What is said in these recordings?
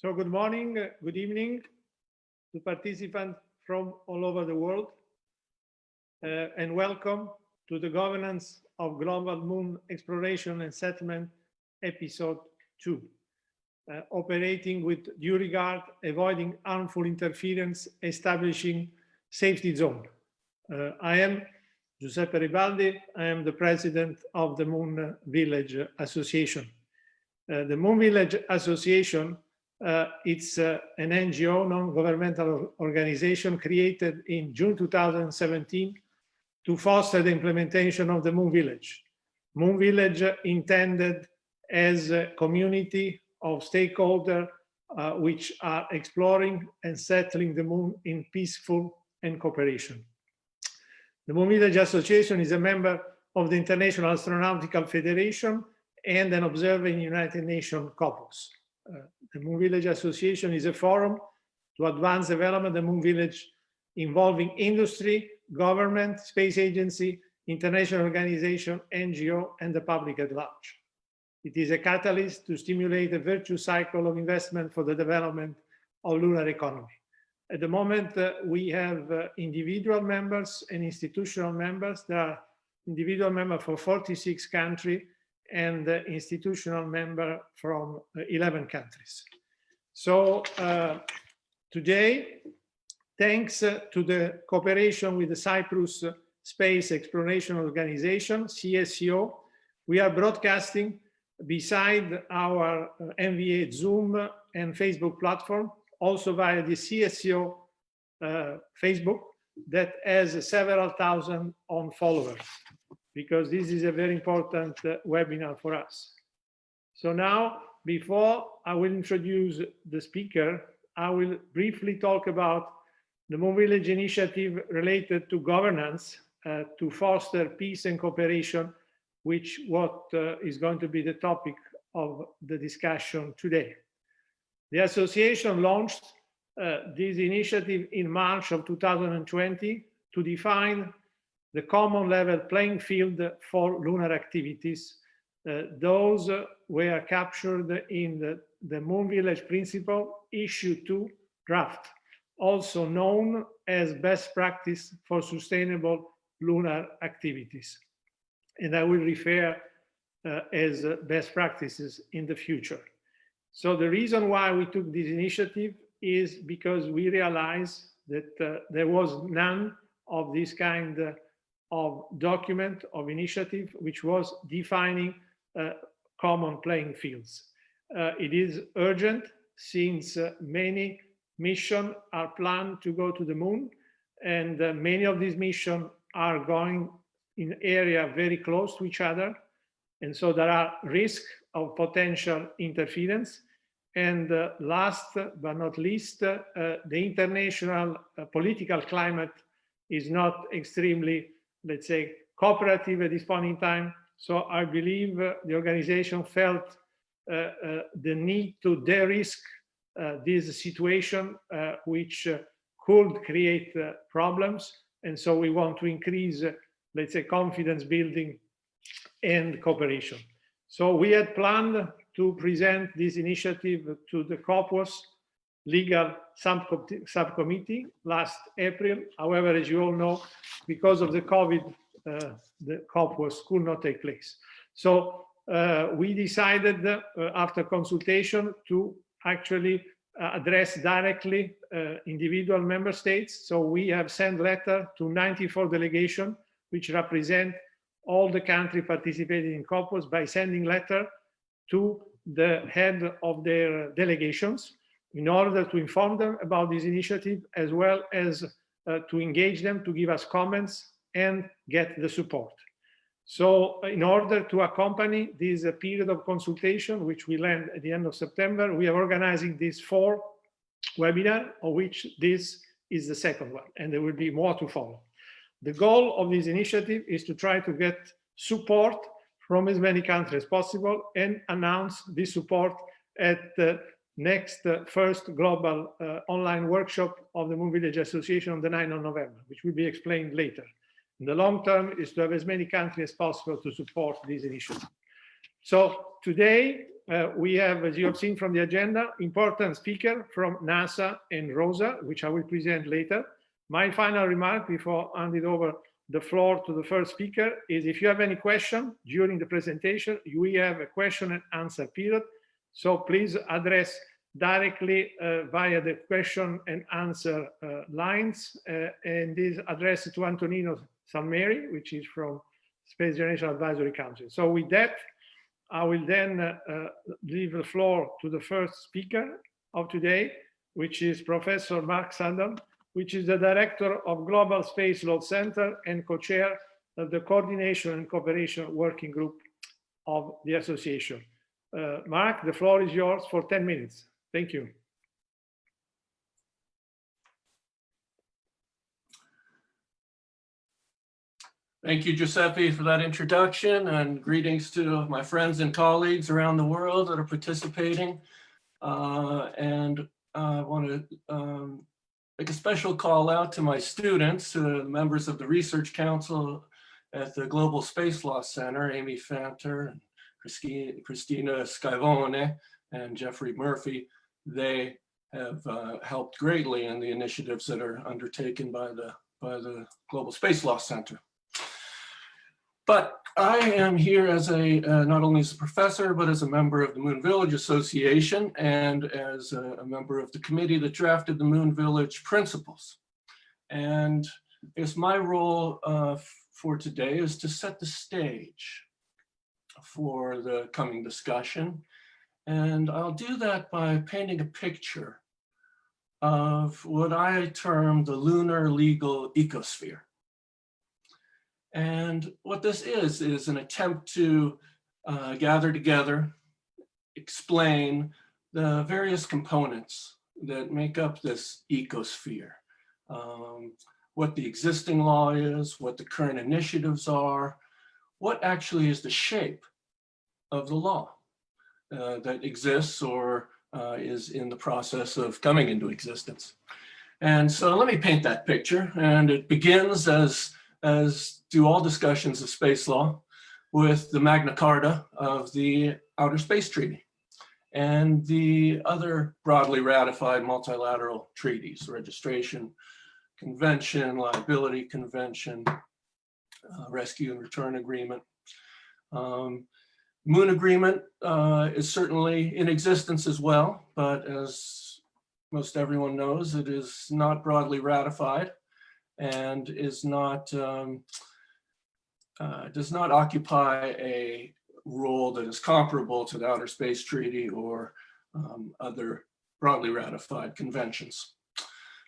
So good morning, good evening to participants from all over the world, and welcome to the Governance of Global Moon Exploration and Settlement, Episode 2, operating with due regard, avoiding harmful interference, establishing safety zone. I am Giuseppe Reibaldi. I am the president of the Moon Village Association. The Moon Village Association, it's an NGO, non-governmental organization created in June 2017 to foster the implementation of the Moon Village. Moon Village intended as a community of stakeholders which are exploring and settling the moon in peaceful and cooperation. The Moon Village Association is a member of the International Astronautical Federation and an observer in United Nations caucus. The Moon Village Association is a forum to advance development of the Moon Village involving industry, government, space agency, international organization, NGO, and the public at large. It is a catalyst to stimulate a virtuous cycle of investment for the development of lunar economy. At the moment, we have individual members and institutional members. There are individual members for 46 countries and institutional member from 11 countries. So today, thanks to the cooperation with the Cyprus Space Exploration Organization, CSEO, we are broadcasting beside our MVA Zoom and Facebook platform, also via the CSEO Facebook that has several thousand followers. because this is a very important webinar for us. So now, before I will introduce the speaker, I will briefly talk about the Moon Village initiative related to governance to foster peace and cooperation, which is going to be the topic of the discussion today. The association launched this initiative in March of 2020 to define the common level playing field for lunar activities. Those were captured in the Moon Village Principle Issue 2 draft, also known as best practice for sustainable lunar activities. And I will refer as best practices in the future. So the reason why we took this initiative is because we realized that there was none of this kind of document, of initiative, which was defining common playing fields. It is urgent since many missions are planned to go to the moon, and many of these missions are going in area very close to each other. And so there are risks of potential interference. And last but not least, the international political climate is not extremely, let's say, cooperative at this point in time. So I believe the organization felt the need to de-risk this situation, which could create problems. And so we want to increase, let's say, confidence building and cooperation. So we had planned to present this initiative to the COPWAS legal subcommittee last April. However, as you all know, because of the COVID, the COPWAS could not take place. So we decided after consultation to actually address directly individual member states. So we have sent letter to 94 delegations, which represent all the countries participating in COPWAS, by sending letter to the head of their delegations in order to inform them about this initiative, as well as to engage them, to give us comments and get the support. So in order to accompany this period of consultation, which will end at the end of September, we are organizing these 4 webinars, of which this is the second one, and there will be more to follow. The goal of this initiative is to try to get support from as many countries as possible and announce this support at the next first global online workshop of the Moon Village Association on the 9th of November, which will be explained later. In the long term is to have as many countries as possible to support this initiative. So today we have, as you have seen from the agenda, important speaker from NASA and ROSA, which I will present later. My final remark before handing over the floor to the first speaker is, if you have any question during the presentation, we have a question and answer period. So please address directly via the question and answer lines, and this addressed to Antonino Salmeri, which is from Space Generation Advisory Council. So with that, I will then leave the floor to the first speaker of today, which is Professor Mark Sundahl, which is the Director of Global Space Law Center and co-chair of the Coordination and Cooperation Working Group of the Association. Mark, the floor is yours for 10 minutes. Thank you. Thank you, Giuseppe, for that introduction, and greetings to my friends and colleagues around the world that are participating. And I want to make a special call out to my students, members of the Research Council at the Global Space Law Center, Amy Fanter, Christina Schiavone, and Jeffrey Murphy. They have helped greatly in the initiatives that are undertaken by the Global Space Law Center. But I am here as not only as a professor, but as a member of the Moon Village Association and as a member of the committee that drafted the Moon Village Principles. And I guess my role for today is to set the stage for the coming discussion. And I'll do that by painting a picture of what I term the lunar legal ecosphere. And what this is an attempt to gather together, explain the various components that make up this ecosphere. What the existing law is, what the current initiatives are, what actually is the shape of the law that exists or is in the process of coming into existence. And so let me paint that picture. And it begins, as do all discussions of space law, with the Magna Carta of the Outer Space Treaty and the other broadly ratified multilateral treaties, registration convention, liability convention, rescue and return agreement. Moon agreement is certainly in existence as well, but as most everyone knows, it is not broadly ratified and is not, does not occupy a role that is comparable to the Outer Space Treaty or other broadly ratified conventions.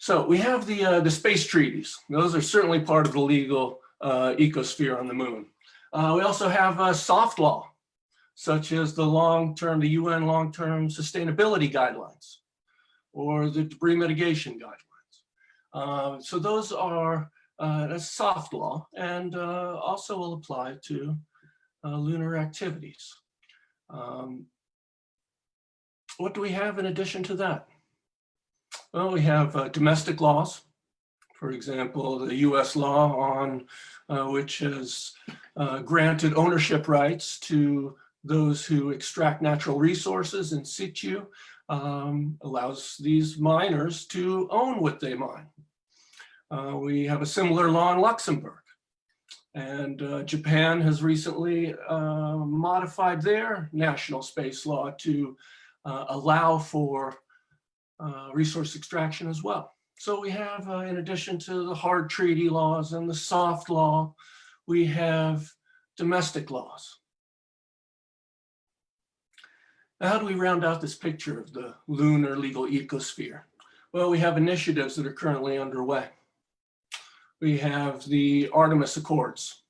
So we have the space treaties. Those are certainly part of the legal ecosphere on the moon. We also have soft law, such as the UN long-term sustainability guidelines or the debris mitigation guidelines. So those are that's soft law and also will apply to lunar activities. What do we have in addition to that? Well, we have domestic laws. For example, the US law on which has granted ownership rights to those who extract natural resources in situ, allows these miners to own what they mine. We have a similar law in Luxembourg. And Japan has recently modified their national space law to allow for resource extraction as well. So we have, in addition to the hard treaty laws and the soft law, we have domestic laws. Now, how do we round out this picture of the lunar legal ecosphere? Well, we have initiatives that are currently underway. We have the Artemis Accords,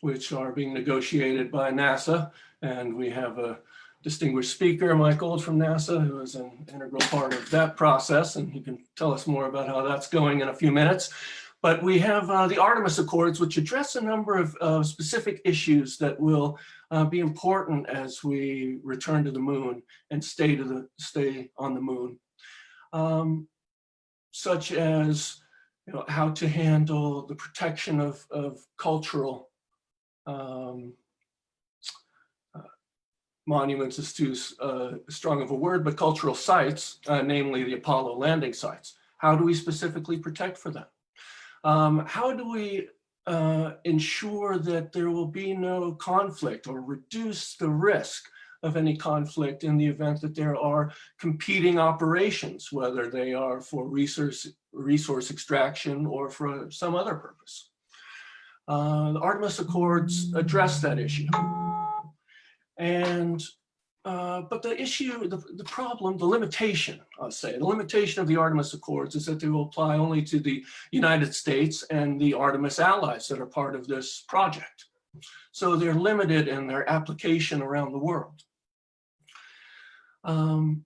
which are being negotiated by NASA, and we have a distinguished speaker, Mike Gold from NASA, who is an integral part of that process, and he can tell us more about how that's going in a few minutes. But we have the Artemis Accords, which address a number of specific issues that will be important as we return to the moon and stay on the moon, such as how to handle the protection of cultural monuments is too strong of a word, but cultural sites, namely the Apollo landing sites. How do we specifically protect for them? How do we ensure that there will be no conflict or reduce the risk of any conflict in the event that there are competing operations, whether they are for resource extraction or for some other purpose? The Artemis Accords address that issue. And, but the issue, the problem, the limitation, I'll say, the limitation of the Artemis Accords is that they will apply only to the United States and the Artemis allies that are part of this project. So they're limited in their application around the world. And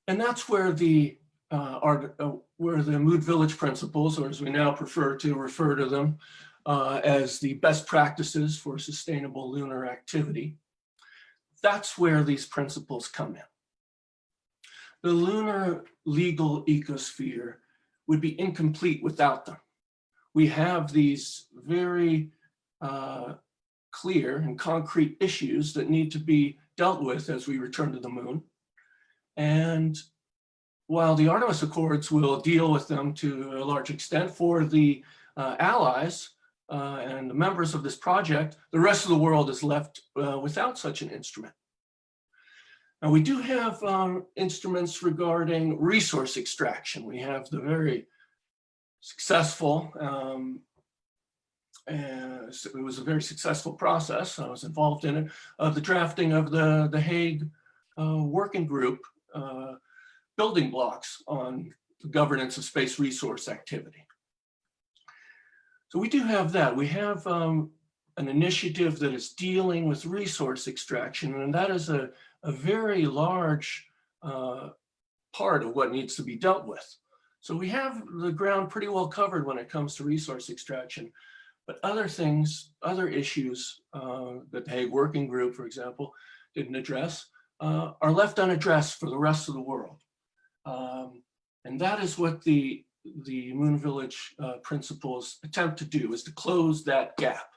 that's where the Mood Village Principles, or as we now prefer to refer to them, as the best practices for sustainable lunar activity, that's where these principles come in. The lunar legal ecosphere would be incomplete without them. We have these very clear and concrete issues that need to be dealt with as we return to the moon. And while the Artemis Accords will deal with them to a large extent for the allies and the members of this project, the rest of the world is left without such an instrument. Now, we do have instruments regarding resource extraction. We have the very successful, it was a very successful process, I was involved in it, of the drafting of the Hague Working Group building blocks on the governance of space resource activity. So we do have that. We have an initiative that is dealing with resource extraction, and that is a very large part of what needs to be dealt with. So we have the ground pretty well covered when it comes to resource extraction, but other things, other issues that the Hague Working Group, for example, didn't address are left unaddressed for the rest of the world. And that is what the Moon Village principles attempt to do, is to close that gap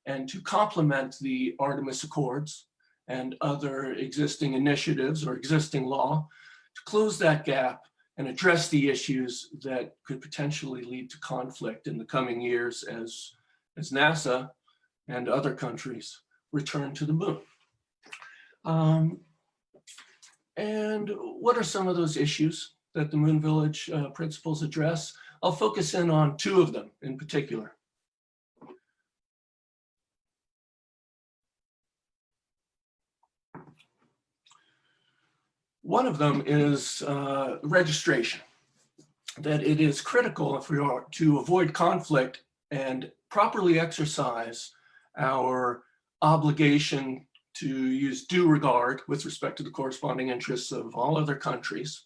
and to complement the Artemis Accords and other existing initiatives or existing law, to close that gap and address the issues that could potentially lead to conflict in the coming years as NASA and other countries return to the moon. And what are some of those issues that the Moon Village principles address? I'll focus in on two of them in particular. One of them is registration, that it is critical if we are to avoid conflict and properly exercise our obligation to use due regard with respect to the corresponding interests of all other countries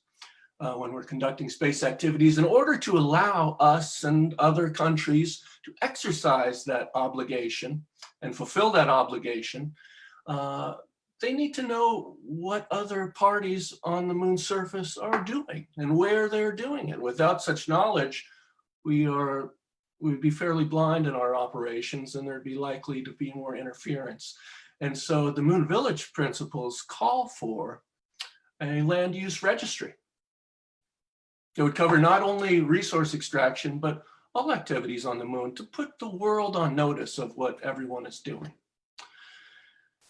when we're conducting space activities, in order to allow us and other countries to exercise that obligation and fulfill that obligation. They need to know what other parties on the moon's surface are doing and where they're doing it. Without such knowledge, we'd be fairly blind in our operations, and there'd be likely to be more interference. And so the Moon Village principles call for a land use registry. It would cover not only resource extraction, but all activities on the moon, to put the world on notice of what everyone is doing.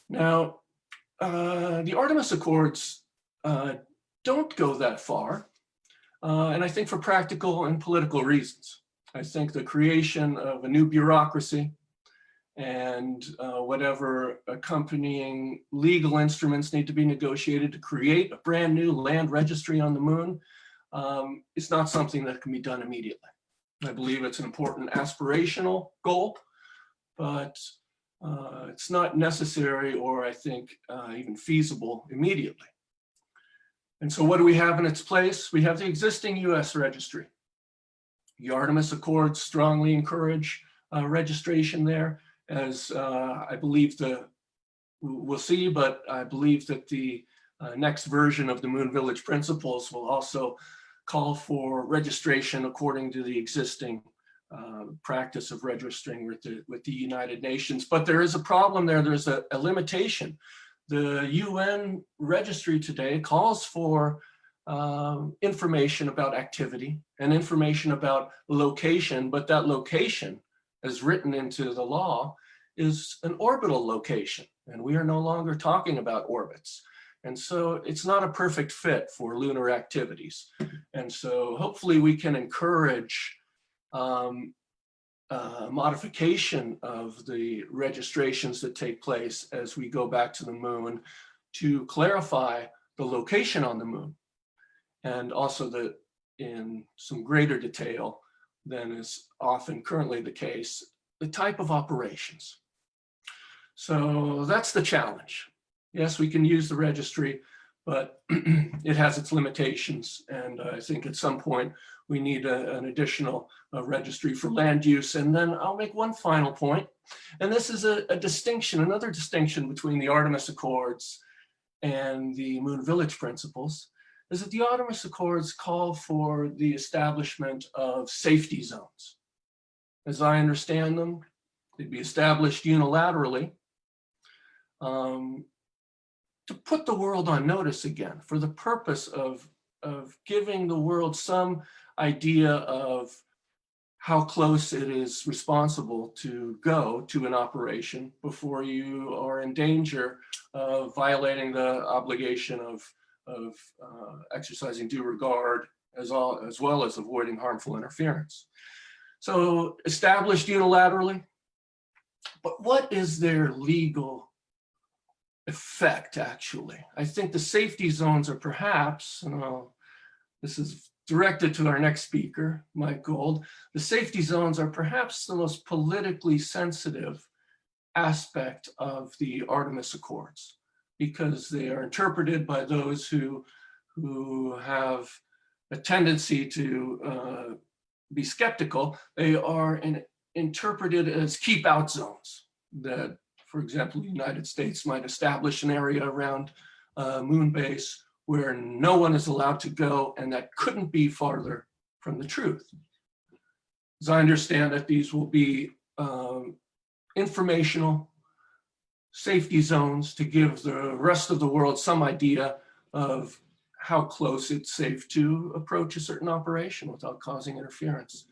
Now, the Artemis Accords don't go that far, and I think for practical and political reasons. I think the creation of a new bureaucracy and whatever accompanying legal instruments need to be negotiated to create a brand new land registry on the moon is not something that can be done immediately. I believe it's an important aspirational goal, but it's not necessary, or I think even feasible immediately. And so what do we have in its place? We have the existing US registry. The Artemis Accords strongly encourage registration there, as I believe we'll see, but I believe that the next version of the Moon Village principles will also call for registration according to the existing practice of registering with the United Nations. But there is a problem there. There's a limitation. The UN registry today calls for information about activity and information about location, but that location, as written into the law, is an orbital location, and we are no longer talking about orbits. And so it's not a perfect fit for lunar activities. And so hopefully we can encourage modification of the registrations that take place as we go back to the moon, to clarify the location on the moon, and also in some greater detail than is often currently the case, the type of operations. So that's the challenge. Yes, we can use the registry, but it has its limitations. And I think at some point we need an additional registry for land use. And then I'll make one final point. And this is a distinction, another distinction between the Artemis Accords and the Moon Village principles, is that the Artemis Accords call for the establishment of safety zones. As I understand them, they'd be established unilaterally to put the world on notice again, for the purpose of giving the world some idea of how close it is responsible to go to an operation before you are in danger of violating the obligation of exercising due regard, as well as avoiding harmful interference. So established unilaterally, but what is their legal effect actually? I think the safety zones are perhaps, this is directed to our next speaker, Mike Gold, the safety zones are perhaps the most politically sensitive aspect of the Artemis Accords, because they are interpreted by those who have a tendency to be skeptical. They are interpreted as keep out zones that, for example, the United States might establish an area around moon base where no one is allowed to go, and that couldn't be farther from the truth. As I understand it, these will be informational safety zones to give the rest of the world some idea of how close it's safe to approach a certain operation without causing interference.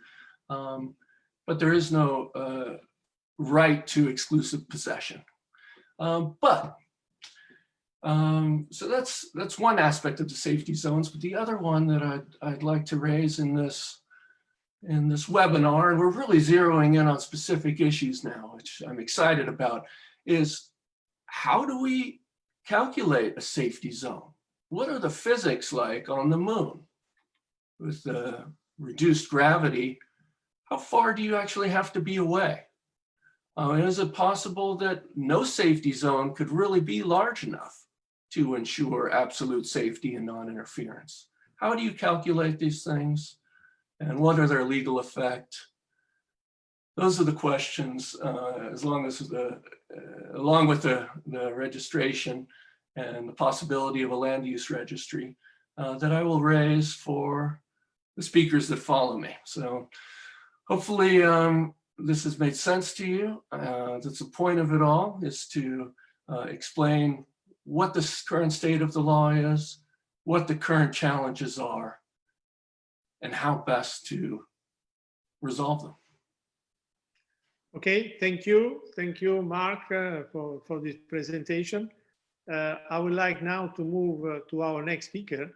But there is no right to exclusive possession. So that's one aspect of the safety zones. But the other one that I'd like to raise in this webinar, and we're really zeroing in on specific issues now, which I'm excited about, is how do we calculate a safety zone? What are the physics like on the moon? With the reduced gravity, how far do you actually have to be away? And is it possible that no safety zone could really be large enough to ensure absolute safety and non-interference? How do you calculate these things? And what are their legal effect? Those are the questions, along with the registration and the possibility of a land use registry that I will raise for the speakers that follow me. So hopefully this has made sense to you. That's the point of it all, is to explain what the current state of the law is, what the current challenges are, and how best to resolve them. Okay, thank you. Thank you, Mark, for this presentation. I would like now to move to our next speaker,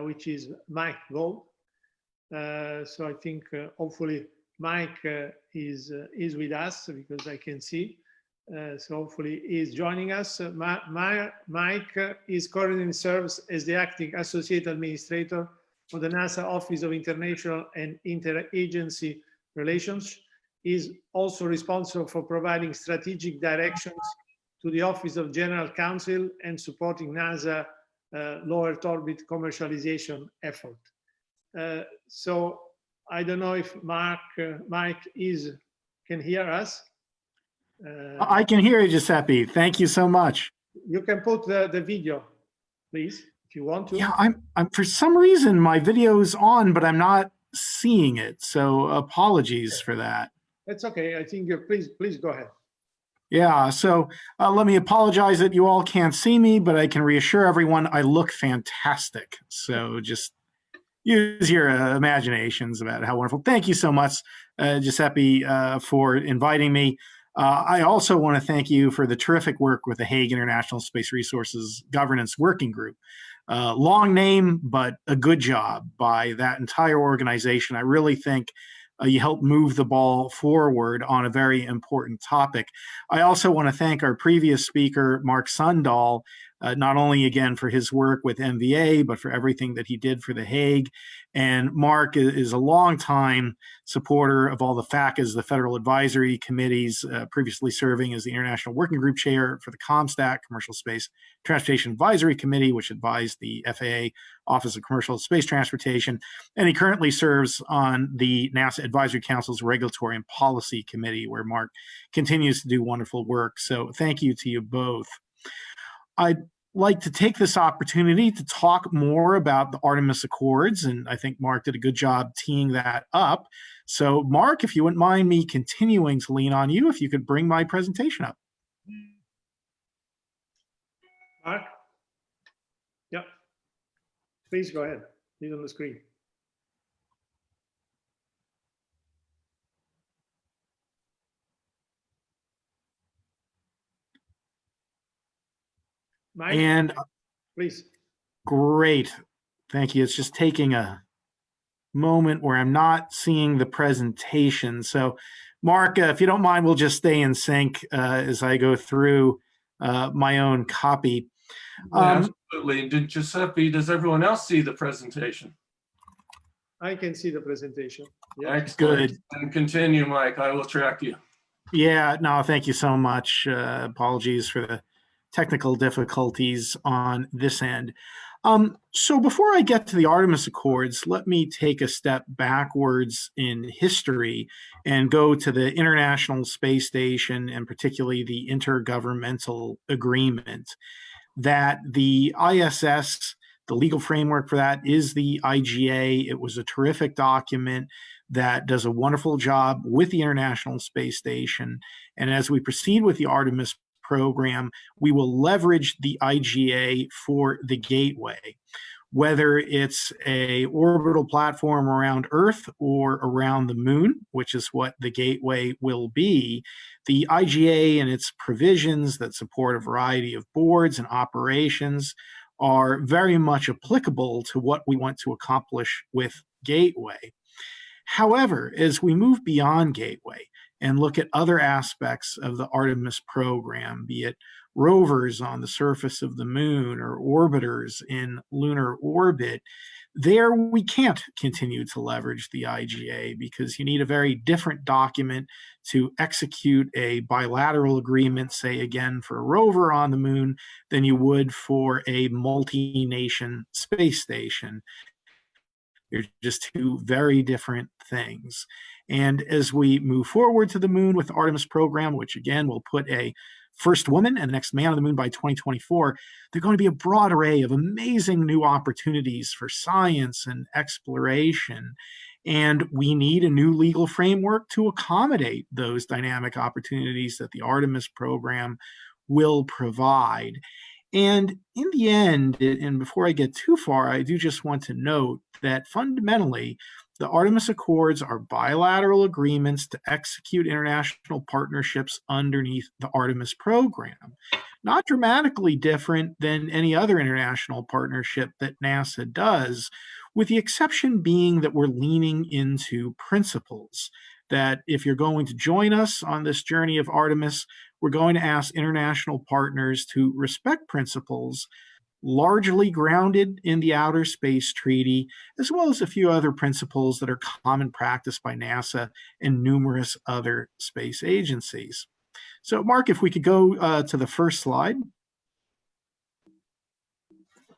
which is Mike Gold. So I think hopefully Mike is with us, because I can see. So hopefully he's joining us. Mike is currently serves as the acting associate administrator for the NASA Office of International and Interagency Relations. Is also responsible for providing strategic directions to the Office of General Counsel and supporting NASA low Earth orbit commercialization effort. So I don't know if Mike can hear us. I can hear you, Giuseppe. Thank you so much. You can put the video, please, if you want to. Yeah, I'm for some reason my video is on, but I'm not seeing it. So apologies for that. That's okay. I think please go ahead. Yeah, so let me apologize that you all can't see me, but I can reassure everyone I look fantastic. So just use your imaginations about how wonderful. Thank you so much, Giuseppe, for inviting me. I also want to thank you for the terrific work with the Hague International Space Resources Governance Working Group. Long name, but a good job by that entire organization. I really think you helped move the ball forward on a very important topic. I also want to thank our previous speaker, Mark Sundahl, not only again for his work with MVA, but for everything that he did for the Hague. And Mark is a longtime supporter of all the FACAs, the Federal Advisory Committees, previously serving as the International Working Group Chair for the COMSTAT, Commercial Space Transportation Advisory Committee, which advised the FAA Office of Commercial Space Transportation. And he currently serves on the NASA Advisory Council's Regulatory and Policy Committee, where Mark continues to do wonderful work. So thank you to you both. I'd like to take this opportunity to talk more about the Artemis Accords, and I think Mark did a good job teeing that up. So Mark, if you wouldn't mind me continuing to lean on you, if you could bring my presentation up. Mark? Yeah. Please go ahead. Lead on the screen. Mike, and please. Great. Thank you. It's just taking a moment where I'm not seeing the presentation. So Mark, if you don't mind, we'll just stay in sync as I go through my own copy. Yeah, absolutely. Giuseppe, does everyone else see the presentation? I can see the presentation. Yeah. Excellent. Good. And continue, Mike. I will track you. Yeah, no, thank you so much. Apologies for the technical difficulties on this end. So before I get to the Artemis Accords, let me take a step backwards in history and go to the International Space Station and particularly the Intergovernmental Agreement that the ISS, the legal framework for that is the IGA. It was a terrific document that does a wonderful job with the International Space Station. And as we proceed with the Artemis program, we will leverage the IGA for the gateway, whether it's a orbital platform around Earth or around the moon, which is what the gateway will be. The IGA and its provisions that support a variety of boards and operations are very much applicable to what we want to accomplish with Gateway. However, as we move beyond Gateway and look at other aspects of the Artemis program, be it rovers on the surface of the moon or orbiters in lunar orbit, there we can't continue to leverage the IGA because you need a very different document to execute a bilateral agreement, say again for a rover on the moon, than you would for a multi-nation space station. They're just two very different things. And as we move forward to the moon with the Artemis program, which again will put a first woman and the next man on the moon by 2024, there are going to be a broad array of amazing new opportunities for science and exploration. And we need a new legal framework to accommodate those dynamic opportunities that the Artemis program will provide. And in the end, and before I get too far, I do just want to note that fundamentally, the Artemis Accords are bilateral agreements to execute international partnerships underneath the Artemis program. Not dramatically different than any other international partnership that NASA does, with the exception being that we're leaning into principles. That if you're going to join us on this journey of Artemis, we're going to ask international partners to respect principles largely grounded in the Outer Space Treaty, as well as a few other principles that are common practice by NASA and numerous other space agencies. So, Mark, if we could go to the first slide,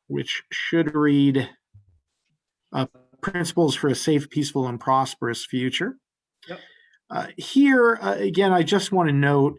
which should read Principles for a Safe, Peaceful, and Prosperous Future. Yep. Here, again, I just want to note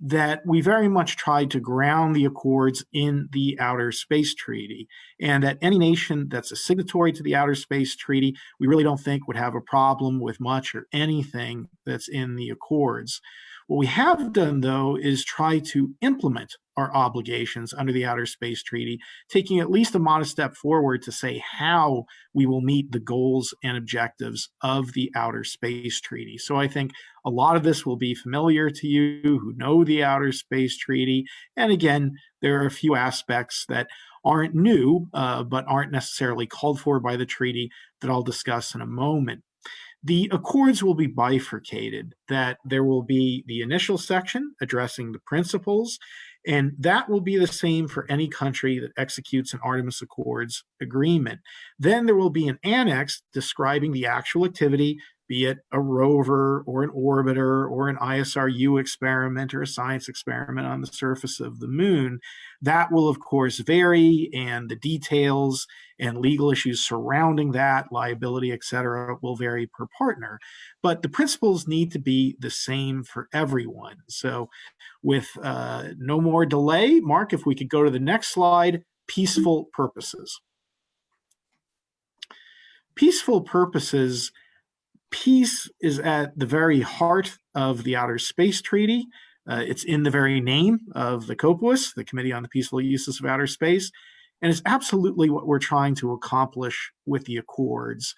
that we very much tried to ground the Accords in the Outer Space Treaty, and that any nation that's a signatory to the Outer Space Treaty, we really don't think would have a problem with much or anything that's in the Accords. What we have done, though, is try to implement our obligations under the Outer Space Treaty, taking at least a modest step forward to say how we will meet the goals and objectives of the Outer Space Treaty. So I think a lot of this will be familiar to you who know the Outer Space Treaty. And again, there are a few aspects that aren't new, but aren't necessarily called for by the treaty that I'll discuss in a moment. The Accords will be bifurcated, that there will be the initial section addressing the principles, and that will be the same for any country that executes an Artemis Accords agreement. Then there will be an annex describing the actual activity, be it a rover or an orbiter or an ISRU experiment or a science experiment on the surface of the moon. That will, of course, vary, and the details and legal issues surrounding that, liability, et cetera, will vary per partner. But the principles need to be the same for everyone. So with no more delay, Mark, if we could go to the next slide, peaceful purposes. Peaceful purposes, peace is at the very heart of the Outer Space Treaty. It's in the very name of the COPUOS, the Committee on the Peaceful Uses of Outer Space, and it's absolutely what we're trying to accomplish with the Accords,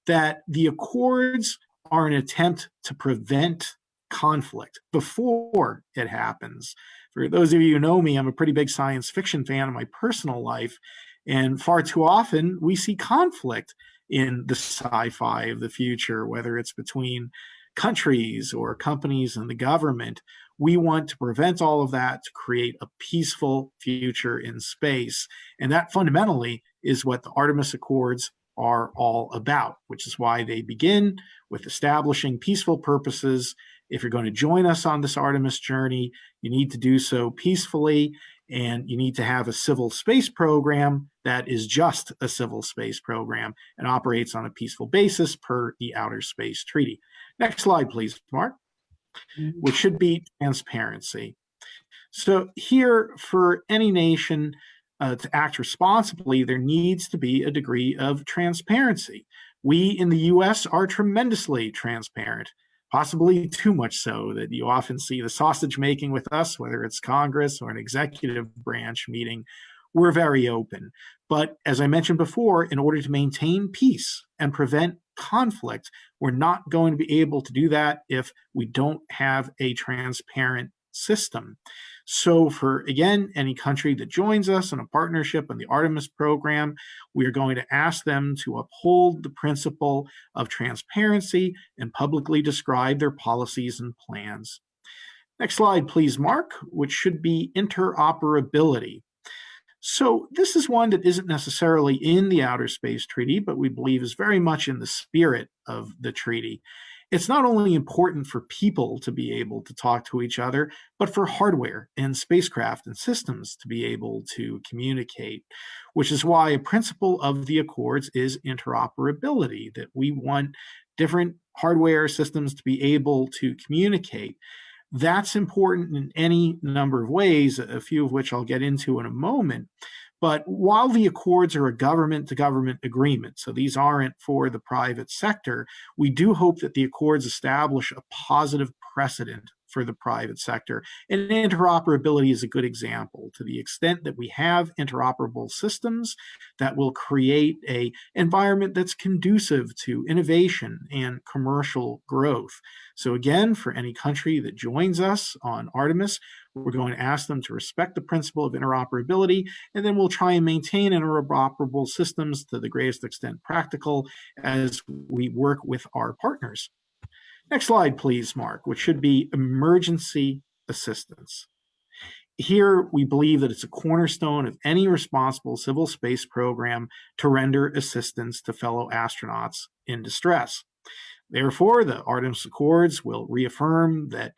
that the Accords are an attempt to prevent conflict before it happens. For those of you who know me, I'm a pretty big science fiction fan in my personal life, and far too often we see conflict in the sci-fi of the future, whether it's between countries or companies and the government. We want to prevent all of that to create a peaceful future in space. And that fundamentally is what the Artemis Accords are all about, which is why they begin with establishing peaceful purposes. If you're going to join us on this Artemis journey, you need to do so peacefully, and you need to have a civil space program that is just a civil space program and operates on a peaceful basis per the Outer Space Treaty. Next slide, please, Mark, which should be transparency. So here, for any nation to act responsibly, there needs to be a degree of transparency. We in the US are tremendously transparent, possibly too much so that you often see the sausage making with us, whether it's Congress or an executive branch meeting. We're very open. But as I mentioned before, in order to maintain peace and prevent conflict, we're not going to be able to do that if we don't have a transparent system. So for, again, any country that joins us in a partnership in the Artemis program, we are going to ask them to uphold the principle of transparency and publicly describe their policies and plans. Next slide, please, Mark, which should be interoperability. So this is one that isn't necessarily in the Outer Space Treaty, but we believe is very much in the spirit of the treaty. It's not only important for people to be able to talk to each other, but for hardware and spacecraft and systems to be able to communicate, which is why a principle of the Accords is interoperability, that we want different hardware systems to be able to communicate. That's important in any number of ways, a few of which I'll get into in a moment. But while the Accords are a government-to-government agreement, so these aren't for the private sector, we do hope that the Accords establish a positive precedent for the private sector. And interoperability is a good example. To the extent that we have interoperable systems, that will create an environment that's conducive to innovation and commercial growth. So again, for any country that joins us on Artemis, we're going to ask them to respect the principle of interoperability, and then we'll try and maintain interoperable systems to the greatest extent practical as we work with our partners. Next slide, please, Mark, which should be emergency assistance. Here, we believe that it's a cornerstone of any responsible civil space program to render assistance to fellow astronauts in distress. Therefore, the Artemis Accords will reaffirm that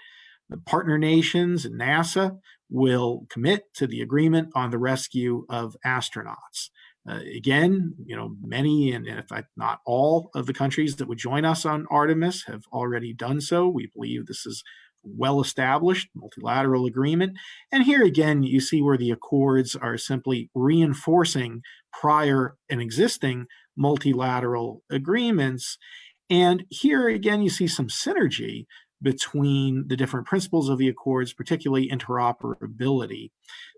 the partner nations and NASA will commit to the agreement on the rescue of astronauts. Again, many, and in fact not all, of the countries that would join us on Artemis have already done so. We believe this is well-established multilateral agreement. And here again, you see where the Accords are simply reinforcing prior and existing multilateral agreements. And here again, you see some synergy between the different principles of the Accords, particularly interoperability,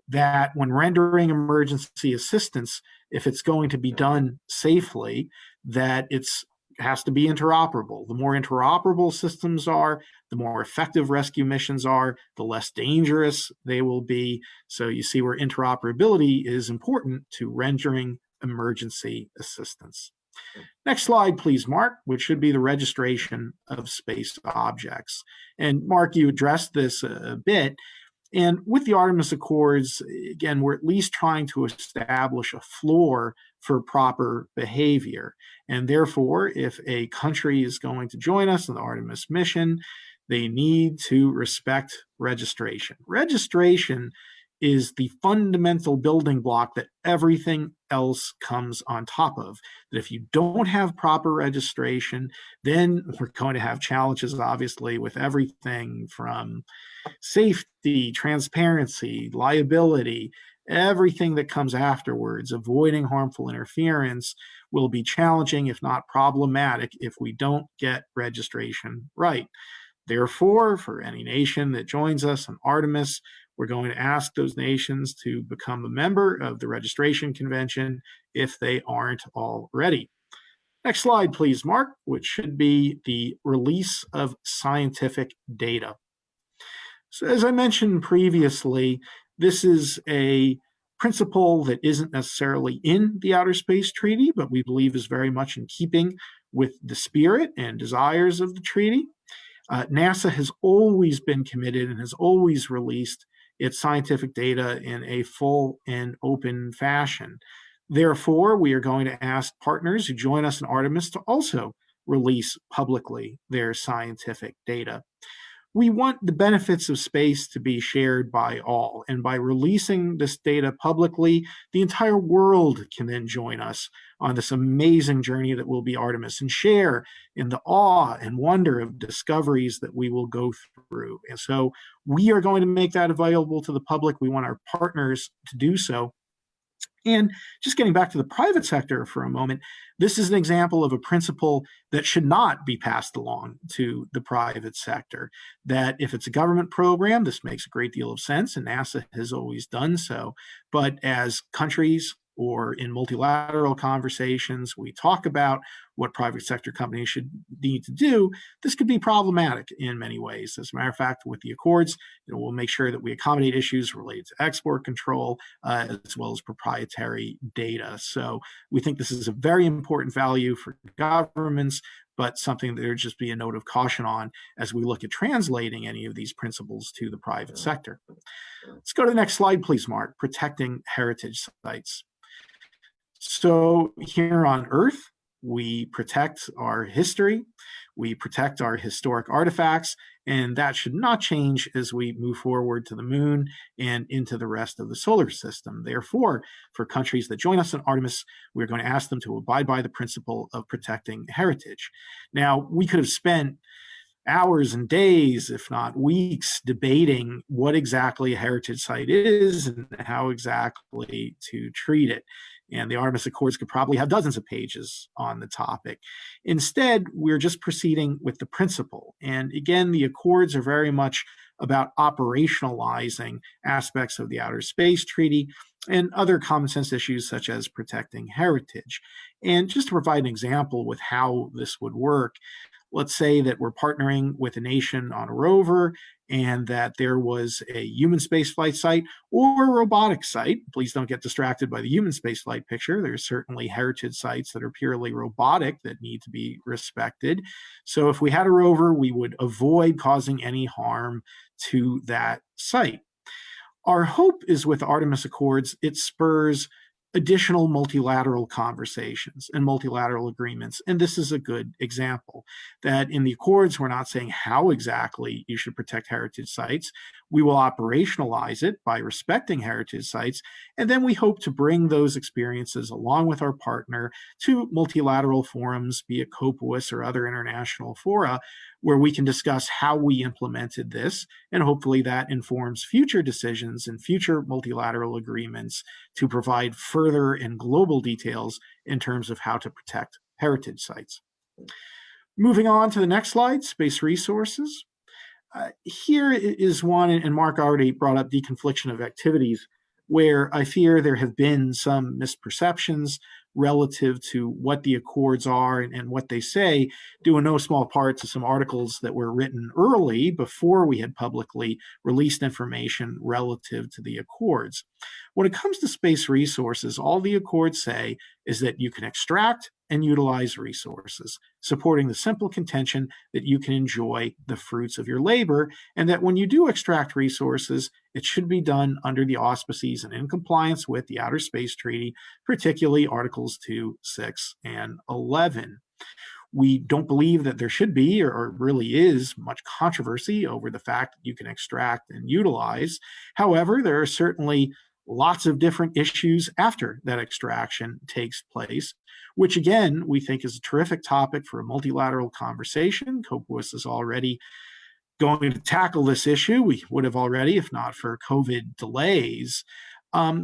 that when rendering emergency assistance, if it's going to be done safely, that it has to be interoperable. The more interoperable systems are, the more effective rescue missions are, the less dangerous they will be. So you see where interoperability is important to rendering emergency assistance. Next slide, please, Mark, which should be the registration of space objects. And Mark, you addressed this a bit. And with the Artemis Accords, again, we're at least trying to establish a floor for proper behavior. And therefore, if a country is going to join us in the Artemis mission, they need to respect registration. Registration is the fundamental building block that everything else comes on top of. That if you don't have proper registration, then we're going to have challenges, obviously, with everything from safety, transparency, liability, everything that comes afterwards. Avoiding harmful interference will be challenging, if not problematic, if we don't get registration right. Therefore, for any nation that joins us on Artemis, we're going to ask those nations to become a member of the Registration Convention if they aren't already. Next slide, please, Mark, which should be the release of scientific data. So as I mentioned previously, this is a principle that isn't necessarily in the Outer Space Treaty, but we believe is very much in keeping with the spirit and desires of the treaty. NASA has always been committed and has always released its scientific data in a full and open fashion. Therefore, we are going to ask partners who join us in Artemis to also release publicly their scientific data. We want the benefits of space to be shared by all, and by releasing this data publicly, the entire world can then join us on this amazing journey that will be Artemis and share in the awe and wonder of discoveries that we will go through. And so we are going to make that available to the public. We want our partners to do so. And just getting back to the private sector for a moment, this is an example of a principle that should not be passed along to the private sector. That if it's a government program, this makes a great deal of sense, and NASA has always done so. But as countries or in multilateral conversations, we talk about what private sector companies should need to do, this could be problematic in many ways. As a matter of fact, with the Accords, we'll make sure that we accommodate issues related to export control, as well as proprietary data. So we think this is a very important value for governments, but something that there just be a note of caution on as we look at translating any of these principles to the private sector. Let's go to the next slide, please, Mark. Protecting heritage sites. So here on Earth, we protect our history, we protect our historic artifacts, and that should not change as we move forward to the moon and into the rest of the solar system. Therefore, for countries that join us in Artemis, we're going to ask them to abide by the principle of protecting heritage. Now, we could have spent hours and days, if not weeks, debating what exactly a heritage site is and how exactly to treat it. And the Artemis Accords could probably have dozens of pages on the topic. Instead, we're just proceeding with the principle. And again, the Accords are very much about operationalizing aspects of the Outer Space Treaty and other common sense issues such as protecting heritage. And just to provide an example with how this would work, let's say that we're partnering with a nation on a rover and that there was a human spaceflight site or a robotic site. Please don't get distracted by the human spaceflight picture. There's certainly heritage sites that are purely robotic that need to be respected. So if we had a rover, we would avoid causing any harm to that site. Our hope is with Artemis Accords, it spurs additional multilateral conversations and multilateral agreements. And this is a good example that in the Accords, we're not saying how exactly you should protect heritage sites. We will operationalize it by respecting heritage sites. And then we hope to bring those experiences along with our partner to multilateral forums, be it COPUOS or other international fora, where we can discuss how we implemented this. And hopefully that informs future decisions and future multilateral agreements to provide further and global details in terms of how to protect heritage sites. Moving on to the next slide, space resources. Here is one, and Mark already brought up deconfliction of activities, where I fear there have been some misperceptions relative to what the Accords are and what they say, due in no small part to some articles that were written early before we had publicly released information relative to the Accords. When it comes to space resources, all the Accords say is that you can extract and utilize resources, supporting the simple contention that you can enjoy the fruits of your labor, and that when you do extract resources, it should be done under the auspices and in compliance with the Outer Space Treaty, particularly Articles 2, 6, and 11. We don't believe that there should be or really is much controversy over the fact that you can extract and utilize. However, there are certainly lots of different issues after that extraction takes place, which again, we think is a terrific topic for a multilateral conversation. COPUOS is already going to tackle this issue. We would have already, if not for COVID delays.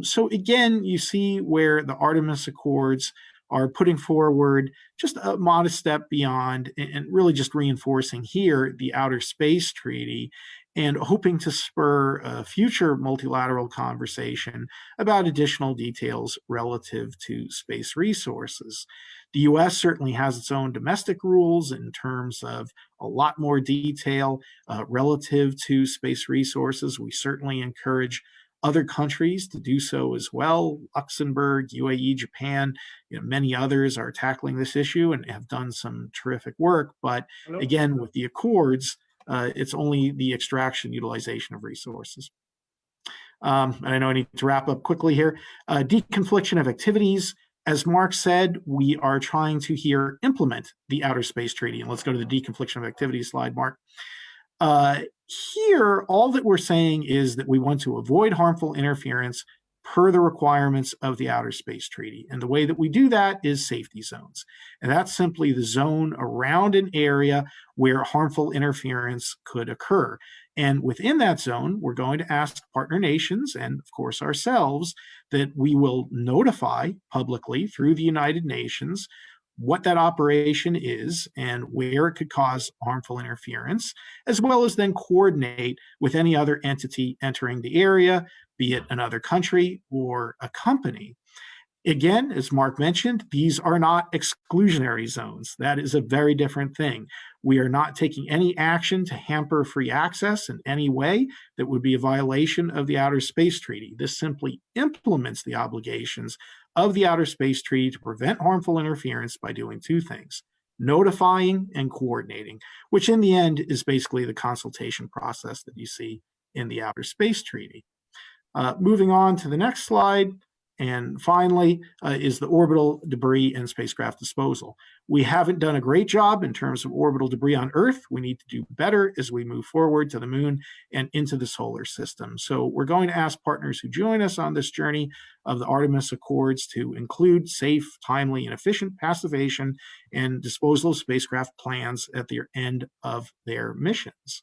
So again, you see where the Artemis Accords are putting forward just a modest step beyond and really just reinforcing here the Outer Space Treaty and hoping to spur a future multilateral conversation about additional details relative to space resources. The US certainly has its own domestic rules in terms of a lot more detail relative to space resources. We certainly encourage other countries to do so as well. Luxembourg, UAE, Japan, many others are tackling this issue and have done some terrific work. But again, with the Accords, it's only the extraction utilization of resources. And I know I need to wrap up quickly here. Deconfliction of activities. As Mark said, we are trying to here implement the Outer Space Treaty. And let's go to the deconfliction of activities slide, Mark. Here, all that we're saying is that we want to avoid harmful interference per the requirements of the Outer Space Treaty. And the way that we do that is safety zones. And that's simply the zone around an area where harmful interference could occur. And within that zone, we're going to ask partner nations and, of course, ourselves that we will notify publicly through the United Nations what that operation is and where it could cause harmful interference, as well as then coordinate with any other entity entering the area, be it another country or a company. Again, as Mark mentioned, these are not exclusionary zones. That is a very different thing. We are not taking any action to hamper free access in any way that would be a violation of the Outer Space Treaty. This simply implements the obligations of the Outer Space Treaty to prevent harmful interference by doing two things: notifying and coordinating, which in the end is basically the consultation process that you see in the Outer Space Treaty. Moving on to the next slide. And finally, is the orbital debris and spacecraft disposal. We haven't done a great job in terms of orbital debris on Earth. We need to do better as we move forward to the moon and into the solar system. So we're going to ask partners who join us on this journey of the Artemis Accords to include safe, timely, and efficient passivation and disposal of spacecraft plans at the end of their missions.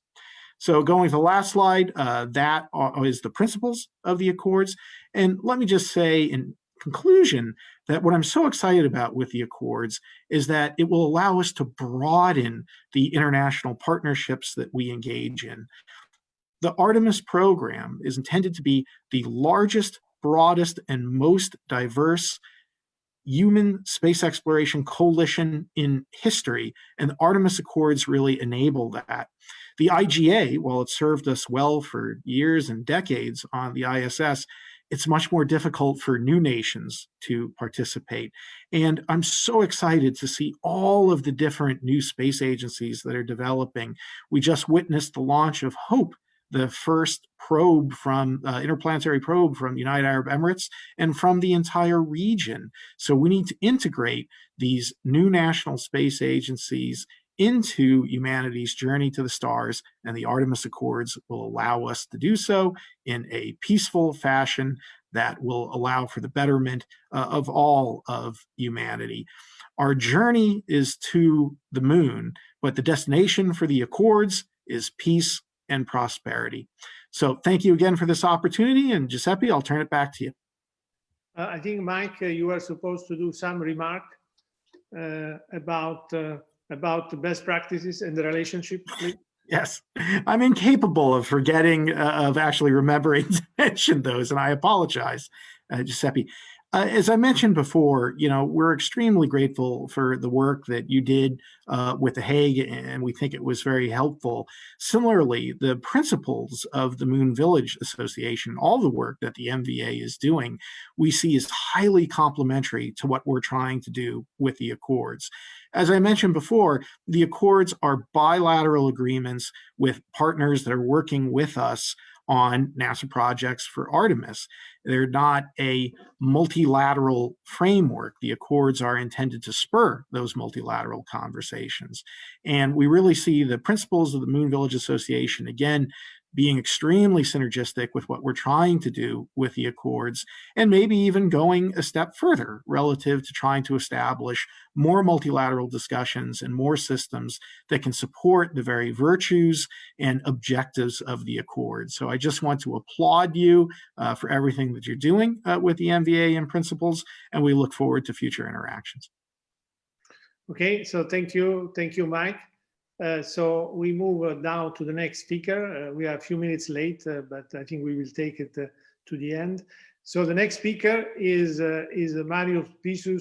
So going to the last slide, that is the principles of the Accords. And let me just say in conclusion that what I'm so excited about with the Accords is that it will allow us to broaden the international partnerships that we engage in. The Artemis program is intended to be the largest, broadest, and most diverse human space exploration coalition in history, and the Artemis Accords really enable that. The IGA, while it served us well for years and decades on the ISS, it's much more difficult for new nations to participate. And I'm so excited to see all of the different new space agencies that are developing. We just witnessed the launch of HOPE, the first probe from interplanetary probe from United Arab Emirates and from the entire region. So we need to integrate these new national space agencies into humanity's journey to the stars, and the Artemis Accords will allow us to do so in a peaceful fashion that will allow for the betterment of all of humanity. Our journey is to the moon, but the destination for the Accords is peace and prosperity. So thank you again for this opportunity, and Giuseppe, I'll turn it back to you. I think, Mike, you were supposed to do some remark about the best practices and the relationship, please. Yes, I'm incapable of forgetting, of actually remembering to mention those, and I apologize, Giuseppe. As I mentioned before, we're extremely grateful for the work that you did with The Hague, and we think it was very helpful. Similarly, the principles of the Moon Village Association, all the work that the MVA is doing, we see as highly complementary to what we're trying to do with the Accords. As I mentioned before, the Accords are bilateral agreements with partners that are working with us on NASA projects for Artemis. They're not a multilateral framework. The Accords are intended to spur those multilateral conversations. And we really see the principles of the Moon Village Association, again, being extremely synergistic with what we're trying to do with the Accords, and maybe even going a step further relative to trying to establish more multilateral discussions and more systems that can support the very virtues and objectives of the Accords. So I just want to applaud you for everything that you're doing with the MVA and principles, and we look forward to future interactions. Okay, so thank you, Mike. So we move now to the next speaker. We are a few minutes late, but I think we will take it to the end. So the next speaker is Marius Piso,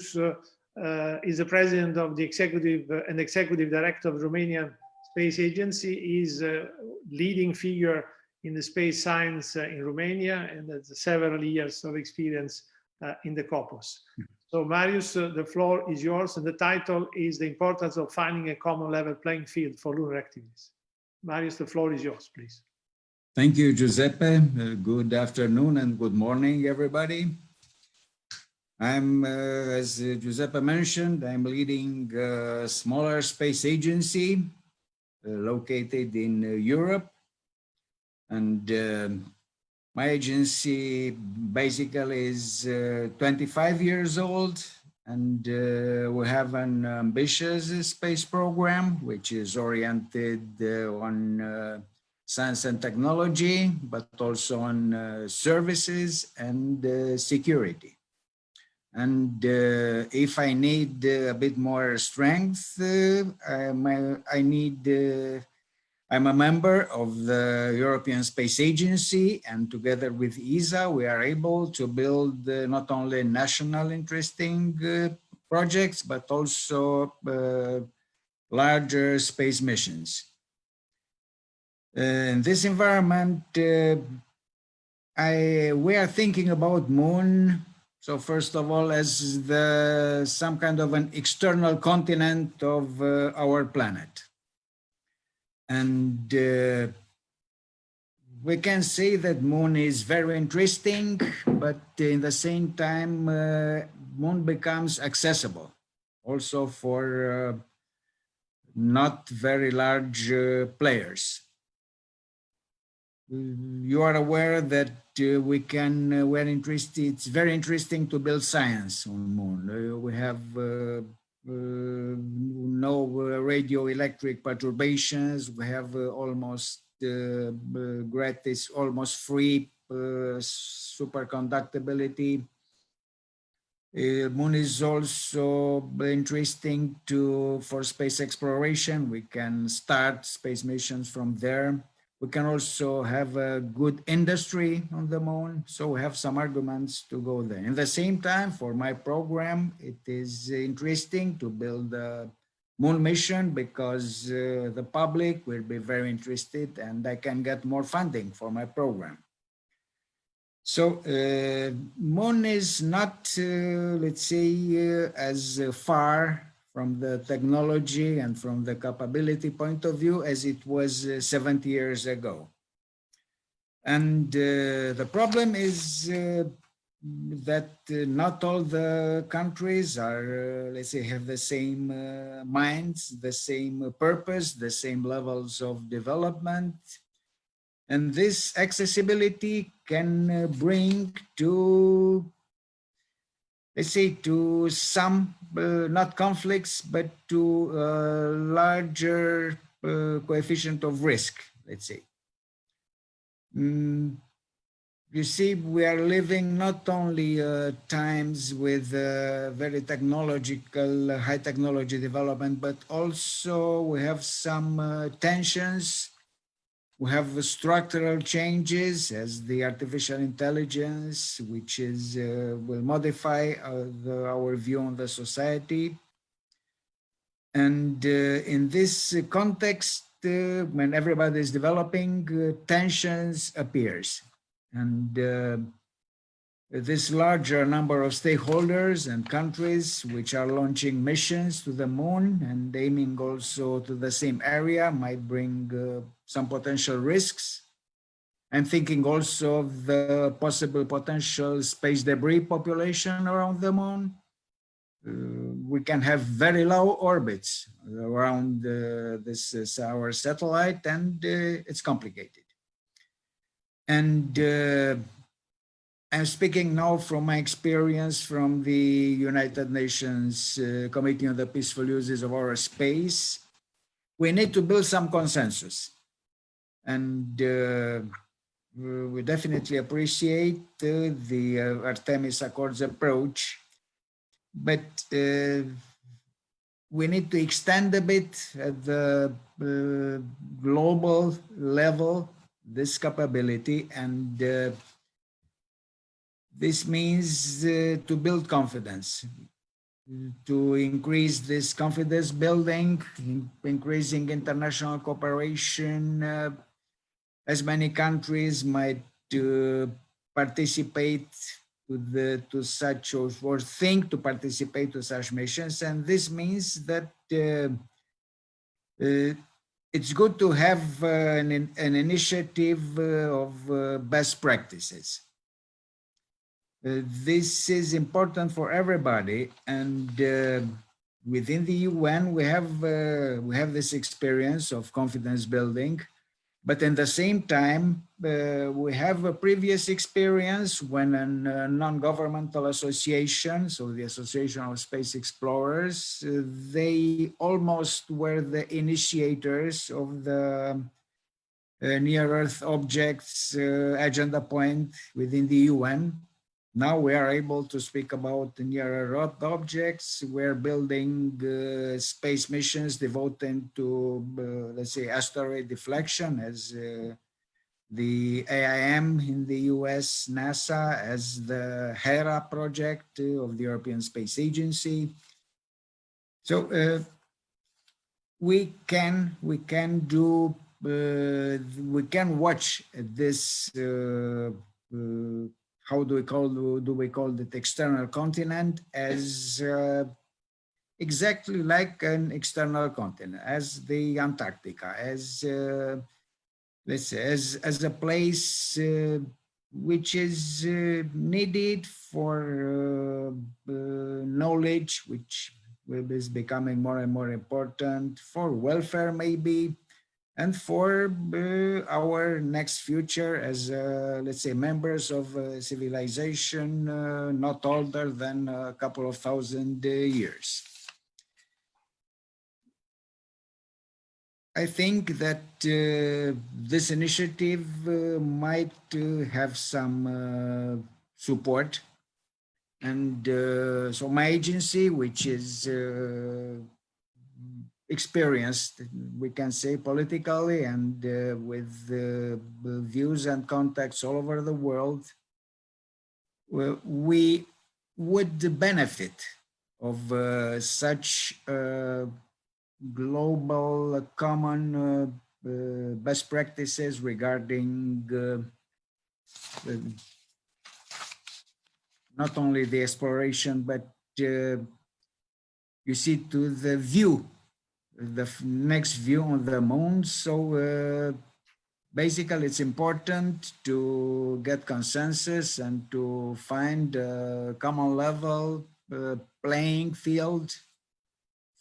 is the president of the executive director of Romanian Space Agency. He's a leading figure in the space science in Romania, and has several years of experience in the COPOS. So Marius, the floor is yours, and the title is The Importance of Finding a Common Level Playing Field for Lunar Activities. Marius, the floor is yours, please. Thank you, Giuseppe. Good afternoon and good morning, everybody. I'm, as Giuseppe mentioned, I'm leading a smaller space agency located in Europe. And my agency basically is 25 years old. And we have an ambitious space program, which is oriented on science and technology, but also on services and security. And if I need a bit more strength, I'm a member of the European Space Agency, and together with ESA, we are able to build not only national interesting projects, but also larger space missions. In this environment, we are thinking about Moon. So first of all, as some kind of an external continent of our planet. And we can say that Moon is very interesting, but in the same time, Moon becomes accessible also for not very large players. You are aware that we're interested, it's very interesting to build science on Moon. We have no radioelectric perturbations. We have almost gratis, almost free superconductibility. Moon is also interesting for space exploration. We can start space missions from there. We can also have a good industry on the Moon, so we have some arguments to go there. In the same time, for my program, it is interesting to build a Moon mission because the public will be very interested and I can get more funding for my program. So Moon is not, let's say, as far from the technology and from the capability point of view as it was 70 years ago. And the problem is that not all the countries are, let's say, have the same minds, the same purpose, the same levels of development. And this accessibility can bring to, let's say, to some, not conflicts, but to a larger coefficient of risk, let's say. You see, we are living not only times with very technological, high technology development, but also we have some tensions. We have structural changes as the artificial intelligence, which is will modify our view on the society. And in this context, when everybody is developing, tensions appears. And this larger number of stakeholders and countries which are launching missions to the Moon and aiming also to the same area might bring some potential risks. I'm thinking also of the possible potential space debris population around the Moon. We can have very low orbits around this our satellite, and it's complicated. And I'm speaking now from my experience from the United Nations Committee on the Peaceful Uses of Our Space. We need to build some consensus. And we definitely appreciate the Artemis Accords approach, but we need to extend a bit at the global level this capability, and this means to build confidence, to increase this confidence building, increasing international cooperation. As many countries might participate to such or think to participate to such missions, and this means that it's good to have an initiative of best practices. This is important for everybody, and within the UN we have this experience of confidence building, but in the same time we have a previous experience when a non-governmental association, so the Association of Space Explorers, they almost were the initiators of the near-Earth objects agenda point within the UN. Now we are able to speak about the near-Earth objects. We're building space missions devoted to, let's say, asteroid deflection, as the AIM in the US, NASA, as the HERA project of the European Space Agency. So we can watch this. How do we call it, external continent as exactly like an external continent, as the Antarctica, as let's say, as a place which is needed for knowledge, which is becoming more and more important, for welfare maybe, and for our next future as, let's say, members of civilization not older than a couple of thousand years. I think that this initiative might have some support. And so my agency, which is experienced, we can say, politically and with views and contacts all over the world, we would benefit of such global common best practices regarding not only the exploration, but you see, to the view, the next view on the moon. So basically it's important to get consensus and to find a common level playing field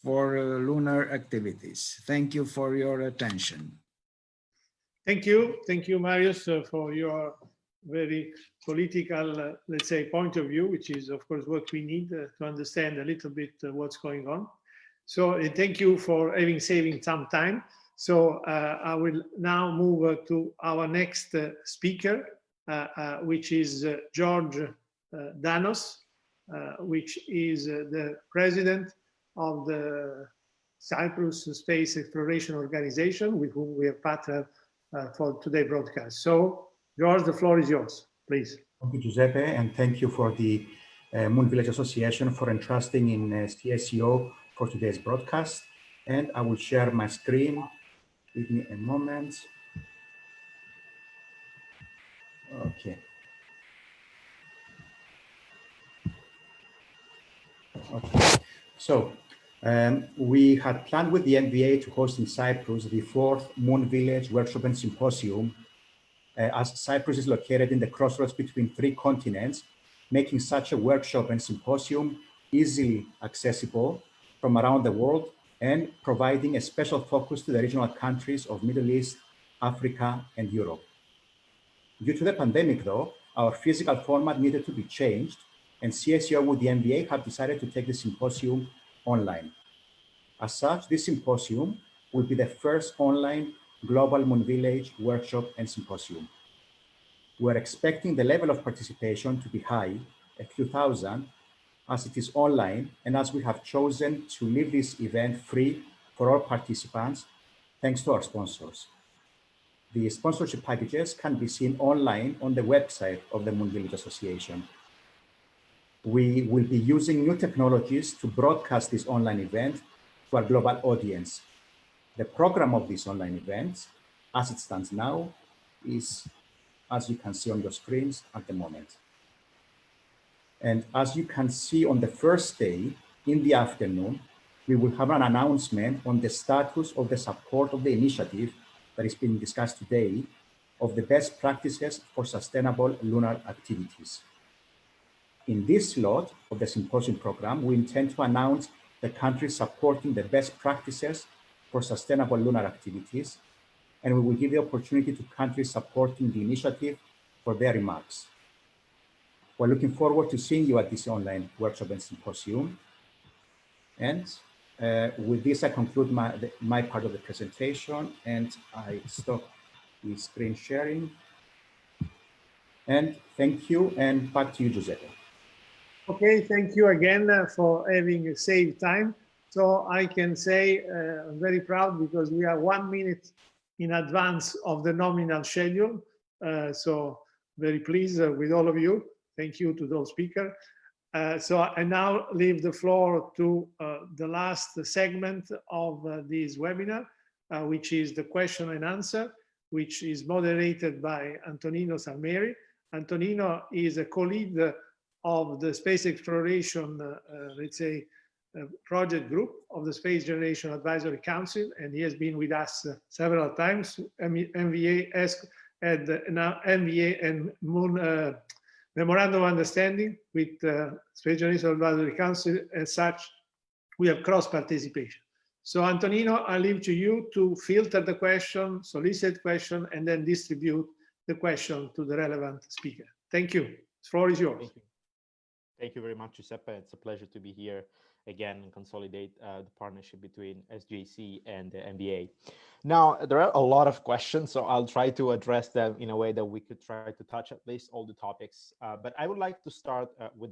for lunar activities. Thank you for your attention. Thank you, Marius, for your very political, let's say, point of view, which is, of course, what we need to understand a little bit what's going on. So thank you for saving some time. So I will now move to our next speaker, which is George Danos, which is the president of the Cyprus Space Exploration Organization, with whom we have partnered for today's broadcast. So, George, the floor is yours, please. Thank you, Giuseppe, and thank you for the Moon Village Association for entrusting in CSEO for today's broadcast. And I will share my screen. Give me a moment. Okay. Okay. So we had planned with the MVA to host in Cyprus the 4th Moon Village Workshop and Symposium, as Cyprus is located in the crossroads between 3 continents, making such a workshop and symposium easily accessible from around the world and providing a special focus to the regional countries of Middle East, Africa, and Europe. Due to the pandemic, though, our physical format needed to be changed, and CSEO with the MVA have decided to take the symposium online. As such, this symposium will be the first online Global Moon Village workshop and symposium. We're expecting the level of participation to be high, a few thousand, as it is online and as we have chosen to leave this event free for all participants, thanks to our sponsors. The sponsorship packages can be seen online on the website of the Moon Village Association. We will be using new technologies to broadcast this online event to our global audience. The program of this online event, as it stands now, is, as you can see on your screens at the moment. And as you can see on the first day, in the afternoon, we will have an announcement on the status of the support of the initiative that is being discussed today of the best practices for sustainable lunar activities. In this slot of the symposium program, we intend to announce the countries supporting the best practices for sustainable lunar activities, and we will give the opportunity to countries supporting the initiative for their remarks. We're looking forward to seeing you at this online workshop and symposium. And with this, I conclude my part of the presentation, and I stop the screen sharing. And thank you, and back to you, Giuseppe. Okay, thank you again for having saved time. So I can say I'm very proud because we are 1 minute in advance of the nominal schedule. So very pleased with all of you. Thank you to those speakers. So I now leave the floor to the last segment of this webinar, which is the question and answer, which is moderated by Antonino Salmeri. Antonino is a co-lead of the space exploration, let's say, project group of the Space Generation Advisory Council, and he has been with us several times. MVA has had now MVA and Moon Memorandum of Understanding with Space Generation Advisory Council. As such, we have cross participation. So Antonino, I leave to you to filter the question, solicit question, and then distribute the question to the relevant speaker. Thank you. The floor is yours. Thank you very much, Giuseppe. It's a pleasure to be here again and consolidate the partnership between SGAC and the MBA. Now, there are a lot of questions, so I'll try to address them in a way that we could try to touch at least all the topics. But I would like to start with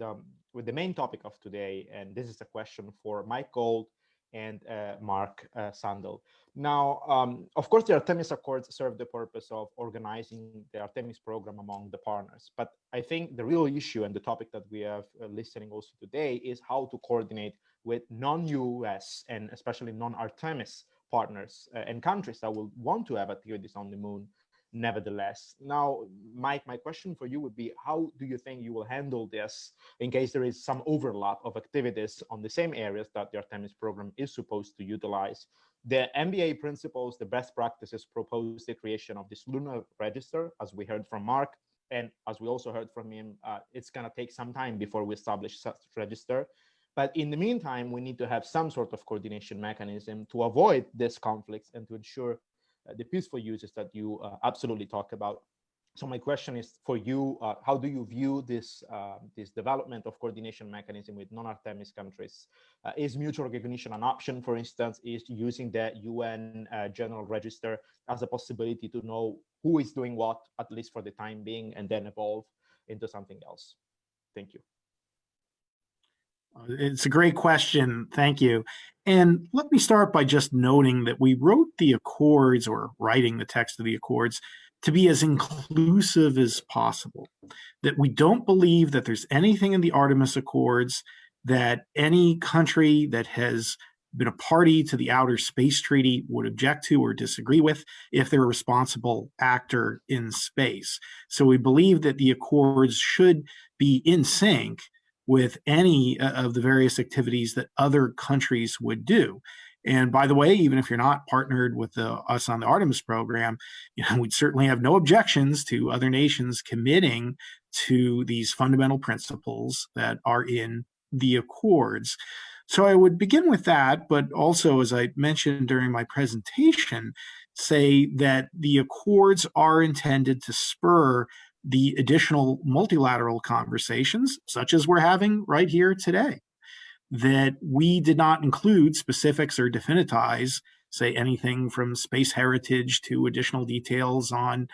the main topic of today, and this is a question for Mike Gold and Mark Sundahl. Now, of course, the Artemis Accords serve the purpose of organizing the Artemis program among the partners. But I think the real issue and the topic that we have listening also today is how to coordinate with non-US and especially non-Artemis partners and countries that will want to have activities on the moon nevertheless. Now, Mike, my question for you would be, how do you think you will handle this in case there is some overlap of activities on the same areas that the Artemis program is supposed to utilize? The MBA principles, the best practices propose the creation of this lunar register, as we heard from Mark, and as we also heard from him, it's going to take some time before we establish such register. But in the meantime, we need to have some sort of coordination mechanism to avoid this conflicts and to ensure the peaceful uses that you absolutely talk about. So my question is for you, how do you view this, this development of coordination mechanism with non-Artemis countries? Is mutual recognition an option, for instance? Is using the UN General Register as a possibility to know who is doing what, at least for the time being, and then evolve into something else? Thank you. It's a great question. Thank you. And let me start by just noting that we wrote the Accords, or writing the text of the Accords, to be as inclusive as possible. That we don't believe that there's anything in the Artemis Accords that any country that has been a party to the Outer Space Treaty would object to or disagree with if they're a responsible actor in space. So we believe that the Accords should be in sync with any of the various activities that other countries would do. And by the way, even if you're not partnered with us on the Artemis program, we'd certainly have no objections to other nations committing to these fundamental principles that are in the Accords. So I would begin with that, but also, as I mentioned during my presentation, say that the Accords are intended to spur the additional multilateral conversations, such as we're having right here today, that we did not include specifics or definitize, say, anything from space heritage to additional details on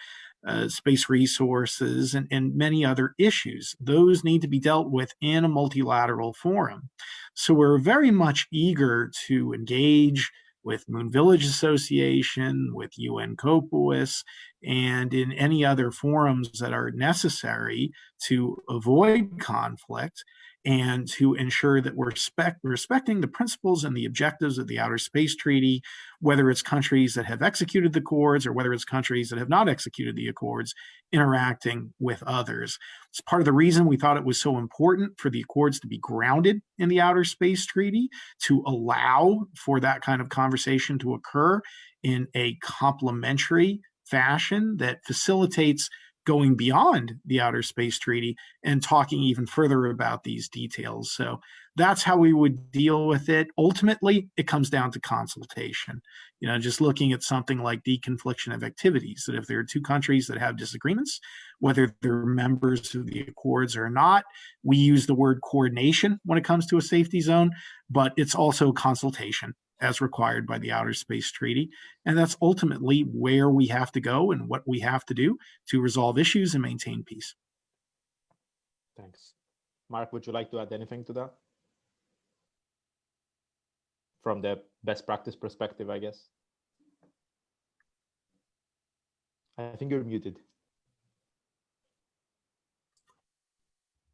space resources and many other issues. Those need to be dealt with in a multilateral forum. So we're very much eager to engage with Moon Village Association, with UN COPUOS, and in any other forums that are necessary to avoid conflict and to ensure that we're respecting the principles and the objectives of the Outer Space Treaty, whether it's countries that have executed the accords or whether it's countries that have not executed the accords, interacting with others. It's part of the reason we thought it was so important for the accords to be grounded in the Outer Space Treaty, to allow for that kind of conversation to occur in a complementary fashion that facilitates going beyond the Outer Space Treaty and talking even further about these details. So that's how we would deal with it. Ultimately, it comes down to consultation. You know, just looking at something like deconfliction of activities, that if there are two countries that have disagreements, whether they're members of the accords or not, we use the word coordination when it comes to a safety zone, but it's also consultation as required by the Outer Space Treaty. And that's ultimately where we have to go and what we have to do to resolve issues and maintain peace. Thanks. Mark, would you like to add anything to that? From the best practice perspective, I guess. I think you're muted.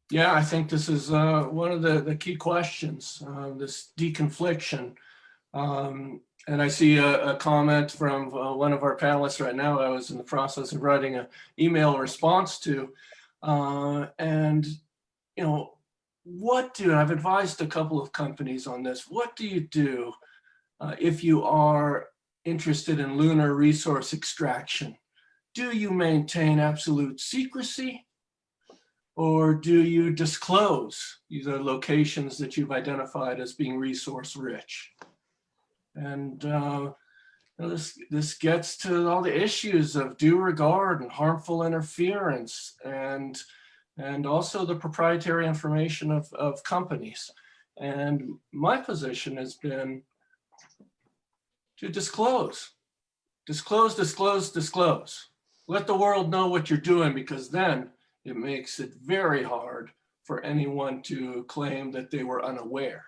Yeah, I think this is one of the key questions, this deconfliction. And I see a comment from one of our panelists right now. I was in the process of writing an email response to, and you know, I've advised a couple of companies on this. What do you do if you are interested in lunar resource extraction? Do you maintain absolute secrecy, or do you disclose the locations that you've identified as being resource rich? And this gets to all the issues of due regard and harmful interference, and also the proprietary information of companies. And my position has been to disclose. Let the world know what you're doing, because then it makes it very hard for anyone to claim that they were unaware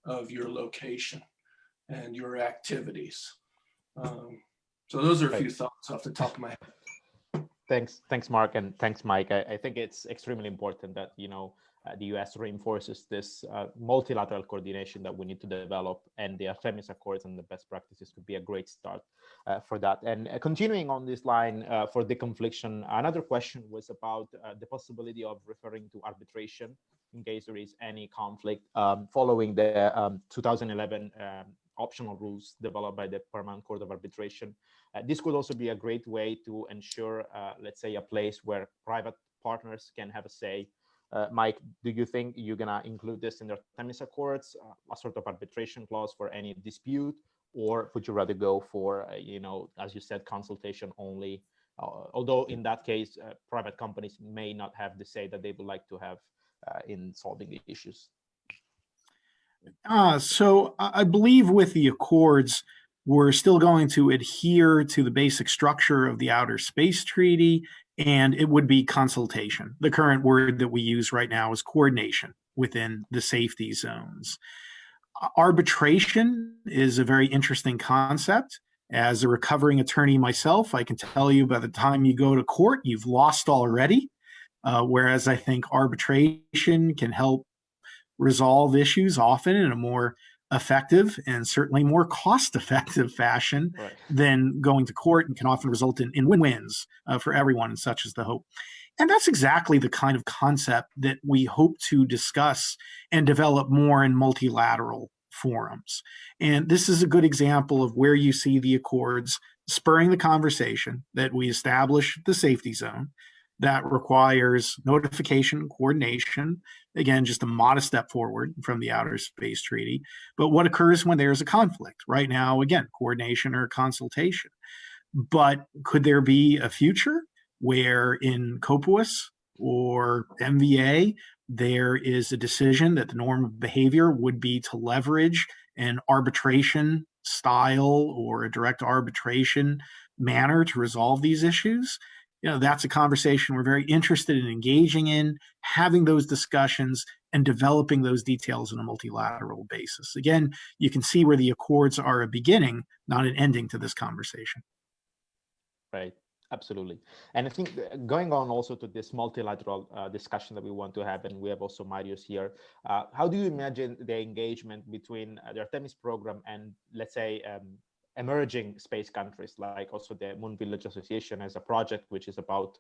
of your location and your activities. So those are a few thoughts off the top of my head. Thanks, Mark, and thanks, Mike. I think it's extremely important that, you know, the US reinforces this multilateral coordination that we need to develop, and the Artemis Accords and the best practices could be a great start for that. And continuing on this line for deconfliction, another question was about the possibility of referring to arbitration in case there is any conflict following the 2011 optional rules developed by the Permanent Court of Arbitration. This could also be a great way to ensure, let's say, a place where private partners can have a say. Mike, do you think you're gonna include this in the Artemis Accords, a sort of arbitration clause for any dispute, or would you rather go for, you know, as you said, consultation only? Although in that case, private companies may not have the say that they would like to have in solving the issues. So I believe with the accords, we're still going to adhere to the basic structure of the Outer Space Treaty, and it would be consultation. The current word that we use right now is coordination within the safety zones. Arbitration is a very interesting concept. As a recovering attorney myself, I can tell you by the time you go to court, you've lost already, whereas I think arbitration can help resolve issues often in a more effective and certainly more cost-effective fashion than going to court, and can often result in win-wins for everyone, and such is the hope. And that's exactly the kind of concept that we hope to discuss and develop more in multilateral forums. And this is a good example of where you see the accords spurring the conversation that we establish the safety zone. That requires notification, coordination, again, just a modest step forward from the Outer Space Treaty. But what occurs when there's a conflict? Right now, again, coordination or consultation. But could there be a future where in COPUOS or MVA, there is a decision that the norm of behavior would be to leverage an arbitration style or a direct arbitration manner to resolve these issues? You know, that's a conversation we're very interested in engaging in, having those discussions and developing those details on a multilateral basis. Again, you can see where the accords are a beginning, not an ending to this conversation. Right. Absolutely. And I think going on also to this multilateral discussion that we want to have, and we have also Marius here, how do you imagine the engagement between the Artemis program and, let's say, emerging space countries, like also the Moon Village Association as a project which is about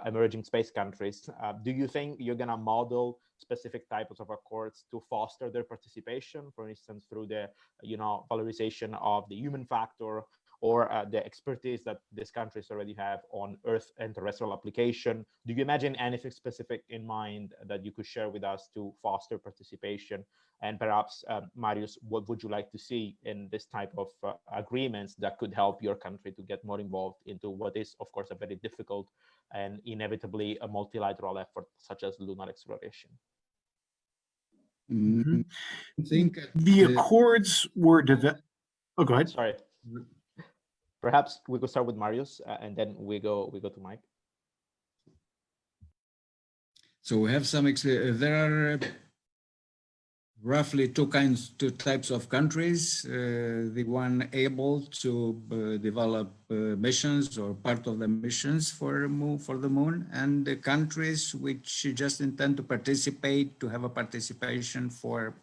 emerging space countries? Do you think you're going to model specific types of accords to foster their participation, for instance, through the valorization of the human factor, or the expertise that these countries already have on Earth and terrestrial application? Do you imagine anything specific in mind that you could share with us to foster participation? And perhaps, Marius, what would you like to see in this type of agreements that could help your country to get more involved into what is, of course, a very difficult and inevitably a multilateral effort, such as lunar exploration? Mhm. I think The Accords were developed. Oh, go ahead. Sorry. Perhaps we could start with Marius, and then we go to Mike. So we have some. There are roughly two types of countries. The one able to develop missions or part of the missions for the moon, and the countries which just intend to participate, to have a participation for,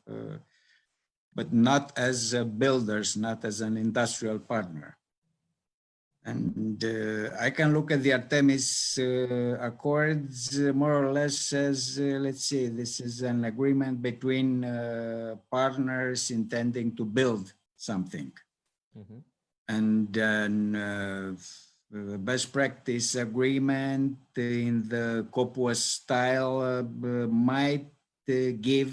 but not as builders, not as an industrial partner. And I can look at the Artemis Accords more or less as, let's say, this is an agreement between partners intending to build something. Mm-hmm. And then best practice agreement in the COPUA style might give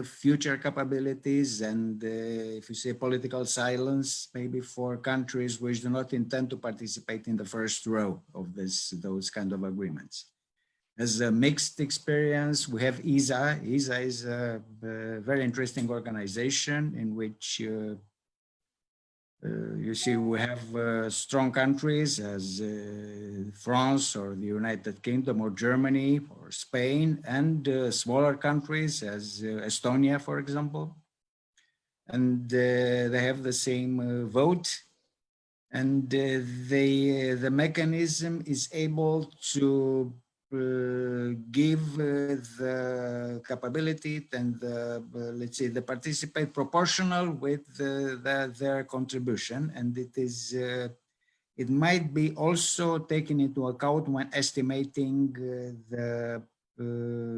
future capabilities and, if you say, political silence, maybe for countries which do not intend to participate in the first row of those kind of agreements. As a mixed experience, we have ESA. ESA is a very interesting organization in which you see, we have strong countries as France or the United Kingdom or Germany or Spain, and smaller countries as Estonia, for example. And they have the same vote. And the mechanism is able to give the capability and let's say the participate proportional with their contribution, and it might be also taken into account when estimating the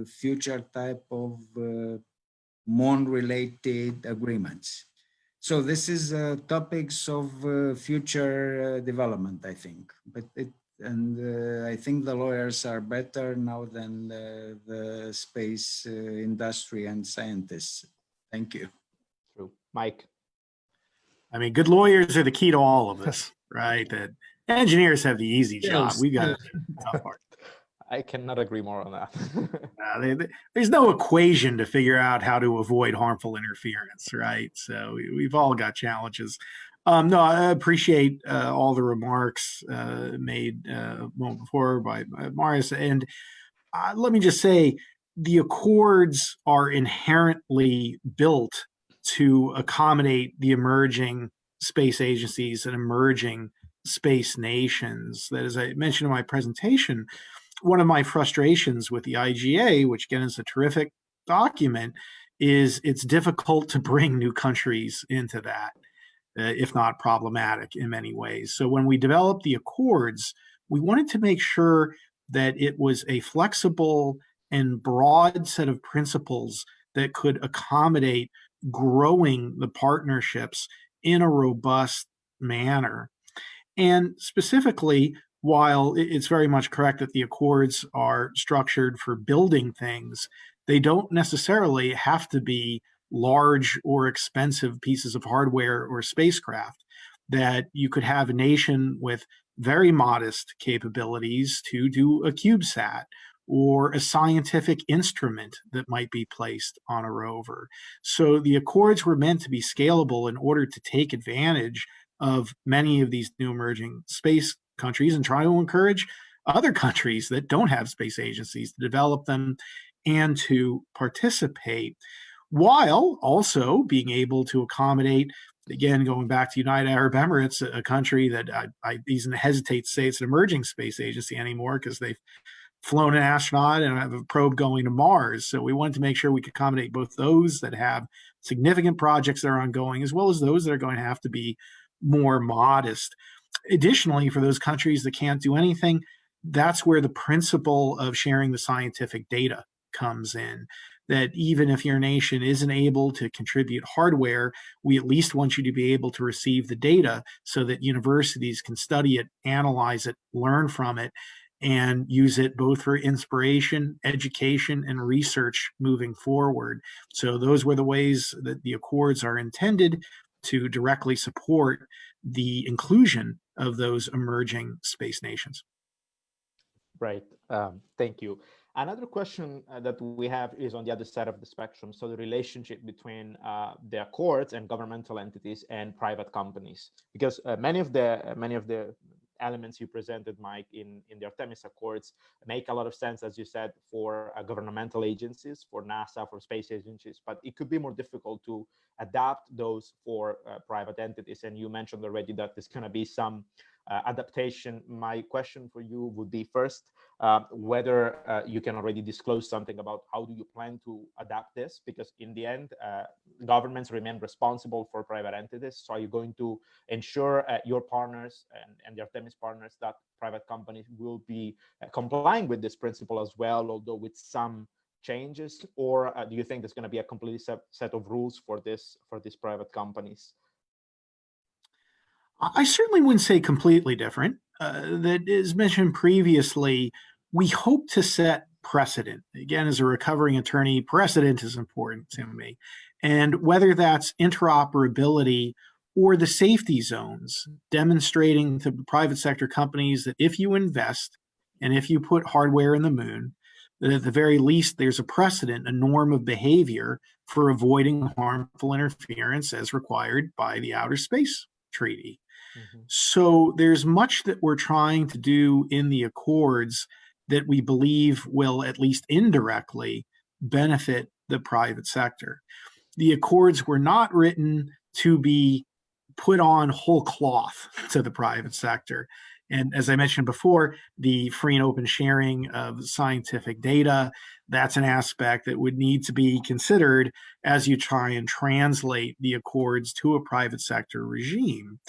future type of moon-related agreements. So this is topics of future development, I think, I think the lawyers are better now than the space industry and scientists. Thank you. True. Mike. I mean, good lawyers are the key to all of this, right? That engineers have the easy job. We got the tough part. I cannot agree more on that. There's no equation to figure out how to avoid harmful interference, right? So we've all got challenges. No, I appreciate all the remarks made a moment before by Marius. And let me just say, the Accords are inherently built to accommodate the emerging space agencies and emerging space nations. That, as I mentioned in my presentation, one of my frustrations with the IGA, which again is a terrific document, is it's difficult to bring new countries into that. If not problematic in many ways. So when we developed the Accords, we wanted to make sure that it was a flexible and broad set of principles that could accommodate growing the partnerships in a robust manner. And specifically, while it's very much correct that the Accords are structured for building things, they don't necessarily have to be large or expensive pieces of hardware or spacecraft. That you could have a nation with very modest capabilities to do a CubeSat or a scientific instrument that might be placed on a rover. So the Accords were meant to be scalable in order to take advantage of many of these new emerging space countries and try to encourage other countries that don't have space agencies to develop them and to participate, while also being able to accommodate Again, going back to United Arab Emirates, a country that I even hesitate to say it's an emerging space agency anymore because they've flown an astronaut and have a probe going to Mars. So we wanted to make sure we could accommodate both those that have significant projects that are ongoing, as well as those that are going to have to be more modest. Additionally, for those countries that can't do anything, that's where the principle of sharing the scientific data comes in. That even if your nation isn't able to contribute hardware, we at least want you to be able to receive the data so that universities can study it, analyze it, learn from it, and use it both for inspiration, education, and research moving forward. So those were the ways that the Accords are intended to directly support the inclusion of those emerging space nations. Right. Thank you. Another question that we have is on the other side of the spectrum. So the relationship between the Accords and governmental entities and private companies, because many of the elements you presented, Mike, in the Artemis Accords make a lot of sense, as you said, for governmental agencies, for NASA, for space agencies, but it could be more difficult to adapt those for private entities. And you mentioned already that there's going to be some adaptation. My question for you would be first, whether you can already disclose something about how do you plan to adapt this, because in the end, governments remain responsible for private entities. So are you going to ensure your partners and the Artemis partners that private companies will be complying with this principle as well, although with some changes, or do you think there's going to be a completely set of rules for these private companies? I certainly wouldn't say completely different. That is mentioned previously, we hope to set precedent. Again, as a recovering attorney, precedent is important to me. And whether that's interoperability or the safety zones, demonstrating to private sector companies that if you invest and if you put hardware in the moon, that at the very least there's a precedent, a norm of behavior for avoiding harmful interference as required by the Outer Space Treaty. Mm-hmm. So there's much that we're trying to do in the Accords that we believe will at least indirectly benefit the private sector. The Accords were not written to be put on whole cloth to the private sector. And as I mentioned before, the free and open sharing of scientific data, that's an aspect that would need to be considered as you try and translate the Accords to a private sector regime.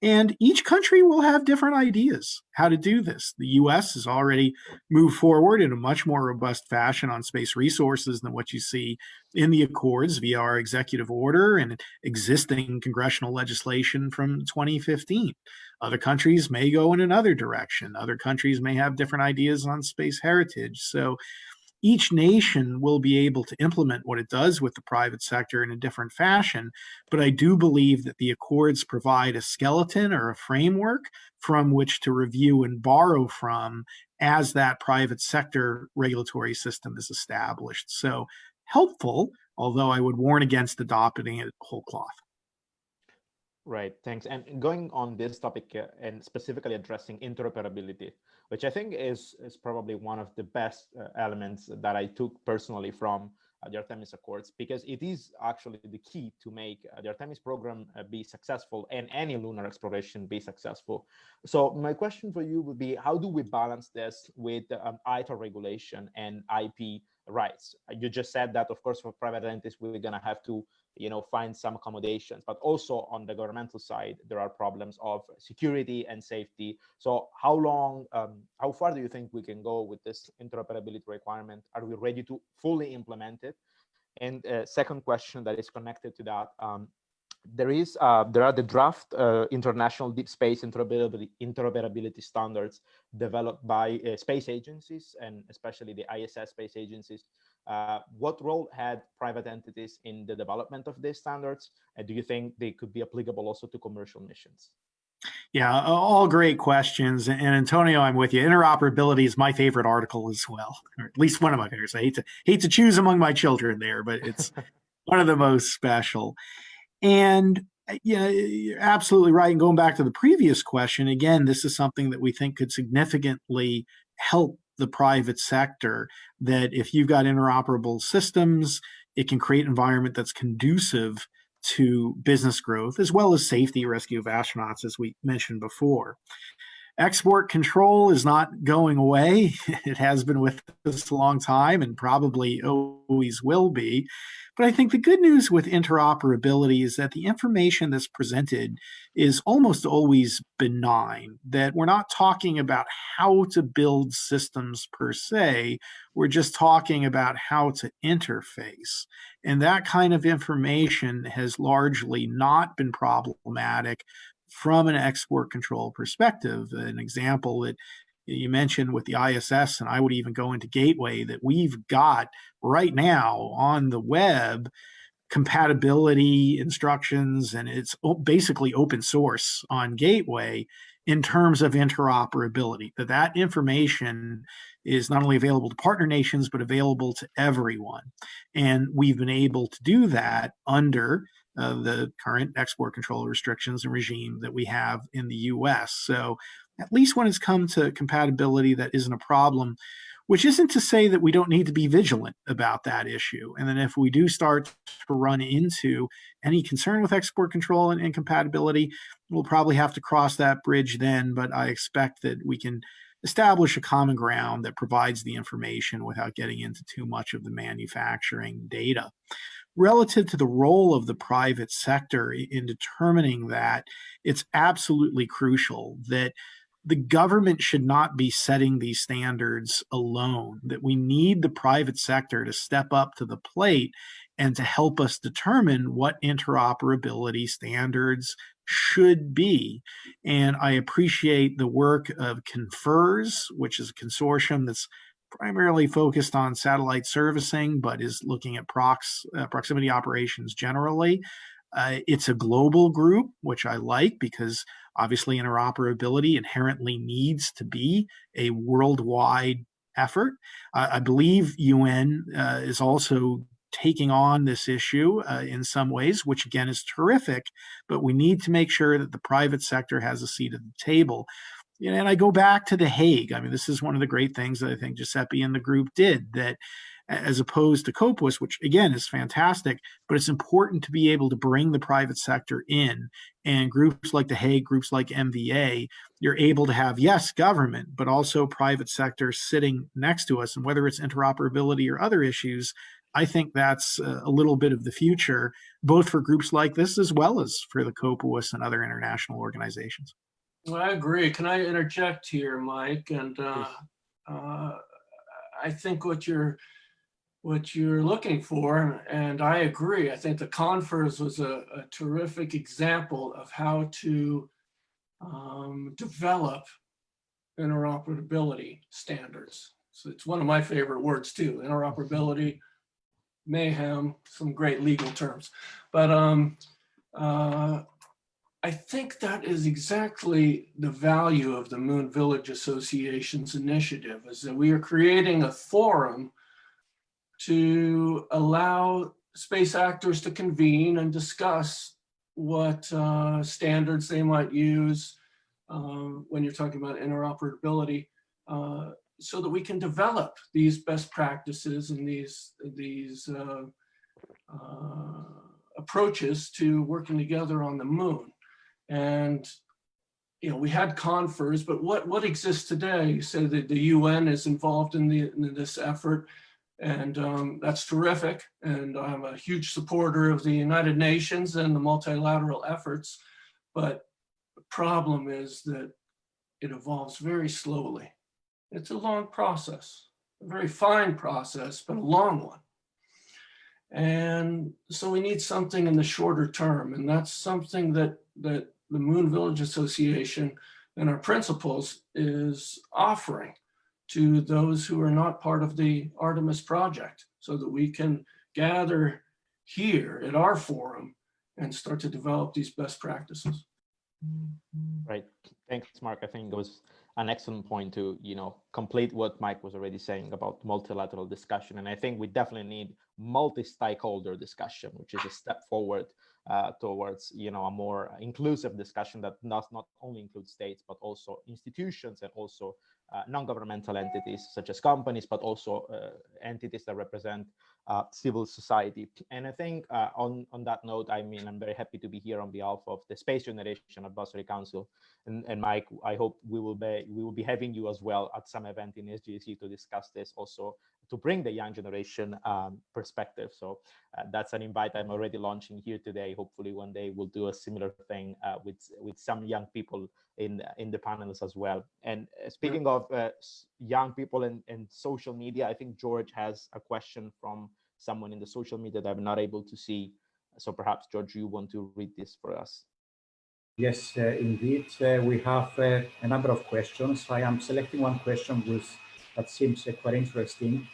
And each country will have different ideas how to do this. The US has already moved forward in a much more robust fashion on space resources than what you see in the Accords via our executive order and existing congressional legislation from 2015. Other countries may go in another direction. Other countries may have different ideas on space heritage. So each nation will be able to implement what it does with the private sector in a different fashion. But I do believe that the Accords provide a skeleton or a framework from which to review and borrow from as that private sector regulatory system is established. So helpful, although I would warn against adopting it whole cloth. Right, thanks. And going on this topic and specifically addressing interoperability, which I think is probably one of the best elements that I took personally from the Artemis Accords, because it is actually the key to make the Artemis program be successful and any lunar exploration be successful. So my question for you would be, how do we balance this with ITAR regulation and IP rights? You just said that, of course, for private entities, we're going to have to find some accommodations, but also on the governmental side, there are problems of security and safety. So how far do you think we can go with this interoperability requirement? Are we ready to fully implement it? And second question that is connected to that, there are the draft international deep space interoperability standards developed by space agencies, and especially the ISS space agencies. What role had private entities in the development of these standards? And do you think they could be applicable also to commercial missions? Yeah, all great questions. And Antonio, I'm with you. Interoperability is my favorite article as well, or at least one of my favorites. I hate to choose among my children there, but it's one of the most special. And yeah, you're absolutely right. And going back to the previous question, again, this is something that we think could significantly help the private sector, that if you've got interoperable systems, it can create an environment that's conducive to business growth, as well as safety rescue of astronauts, as we mentioned before. Export control is not going away. It has been with us a long time and probably always will be. But I think the good news with interoperability is that the information that's presented is almost always benign, that we're not talking about how to build systems per se. We're just talking about how to interface. And that kind of information has largely not been problematic from an export control perspective. An example that you mentioned with the ISS, and I would even go into Gateway, that we've got right now on the web compatibility instructions, and it's basically open source on Gateway in terms of interoperability. That information is not only available to partner nations, but available to everyone. And we've been able to do that under the current export control restrictions and regime that we have in the US. So at least when it's come to compatibility, that isn't a problem, which isn't to say that we don't need to be vigilant about that issue. And then if we do start to run into any concern with export control and compatibility, we'll probably have to cross that bridge then, but I expect that we can establish a common ground that provides the information without getting into too much of the manufacturing data. Relative to the role of the private sector in determining that, it's absolutely crucial that the government should not be setting these standards alone, that we need the private sector to step up to the plate and to help us determine what interoperability standards should be. And I appreciate the work of CONFERS, which is a consortium that's primarily focused on satellite servicing, but is looking at proximity operations generally. It's a global group, which I like because obviously interoperability inherently needs to be a worldwide effort. I believe UN is also taking on this issue in some ways, which again is terrific, but we need to make sure that the private sector has a seat at the table. You know, and I go back to The Hague. I mean, this is one of the great things that I think Giuseppe and the group did, that as opposed to COPUOS, which again is fantastic, but it's important to be able to bring the private sector in. And groups like The Hague, groups like MVA, you're able to have, yes, government, but also private sector sitting next to us. And whether it's interoperability or other issues, I think that's a little bit of the future, both for groups like this as well as for the COPUOS and other international organizations. Well, I agree. Can I interject here, Mike? And I think what you're looking for, and I agree. I think the CONFERS was a terrific example of how to develop interoperability standards. So it's one of my favorite words too, interoperability, mayhem, some great legal terms. But I think that is exactly the value of the Moon Village Association's initiative, is that we are creating a forum to allow space actors to convene and discuss what standards they might use when you're talking about interoperability, so that we can develop these best practices and these approaches to working together on the moon. And you know, we had CONFERS, but what exists today? You say that the UN is involved in this effort, and that's terrific. And I'm a huge supporter of the United Nations and the multilateral efforts. But the problem is that it evolves very slowly. It's a long process, a very fine process, but a long one. And so we need something in the shorter term, and that's something that the Moon Village Association and our principals is offering to those who are not part of the Artemis project, so that we can gather here at our forum and start to develop these best practices. Right. Thanks, Mark. I think it was an excellent point to, complete what Mike was already saying about multilateral discussion. And I think we definitely need multi-stakeholder discussion, which is a step forward towards, a more inclusive discussion that does not only include states, but also institutions and also non-governmental entities such as companies, but also entities that represent civil society. And I think on that note, I mean, I'm very happy to be here on behalf of the Space Generation Advisory Council. And Mike, I hope we will be having you as well at some event in SGAC to discuss this, also to bring the young generation perspective. So that's an invite I'm already launching here today. Hopefully one day we'll do a similar thing with some young people in the panels as well. And speaking of young people and social media, I think George has a question from someone in the social media that I'm not able to see. So perhaps, George, you want to read this for us? Yes, indeed. We have a number of questions. I am selecting one question that seems quite interesting.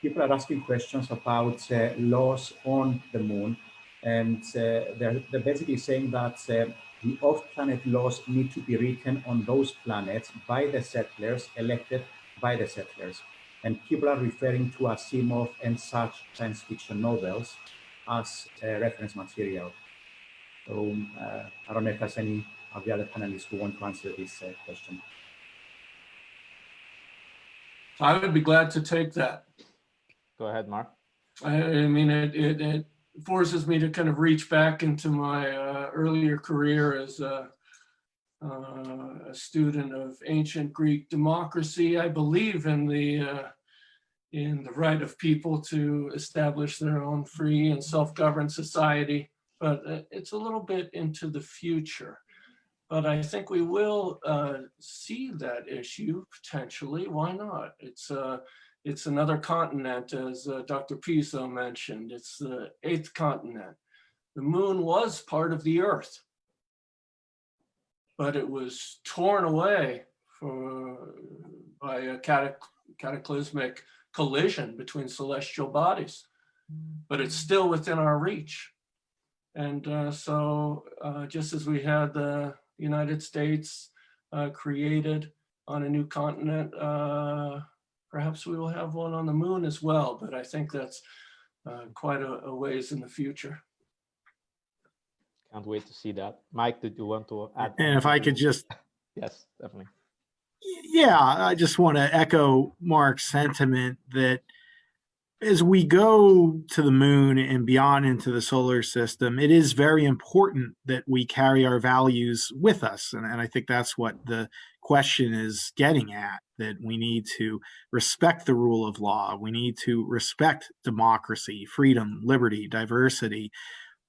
People are asking questions about laws on the moon. And they're basically saying that the off-planet laws need to be written on those planets by the settlers, elected by the settlers. And people are referring to Asimov and such science fiction novels as reference material. So I don't know if there's any of the other panelists who want to answer this question. I would be glad to take that. Go ahead, Mark. I mean, it forces me to kind of reach back into my earlier career as a student of ancient Greek democracy. I believe in the right of people to establish their own free and self-governed society, but it's a little bit into the future. But I think we will see that issue potentially. Why not? It's another continent, as Dr. Piso mentioned. It's the 8th continent. The moon was part of the Earth, but it was torn away by a cataclysmic collision between celestial bodies, but it's still within our reach. And so just as we had the United States created on a new continent, perhaps we will have one on the moon as well, but I think that's quite a ways in the future. Can't wait to see that. Mike, did you want to add? And if I could just, Yes, definitely. yeah, I just want to echo Mark's sentiment that as we go to the moon and beyond into the solar system, it is very important that we carry our values with us. And I think that's what the question is getting at, that we need to respect the rule of law. We need to respect democracy, freedom, liberty, diversity.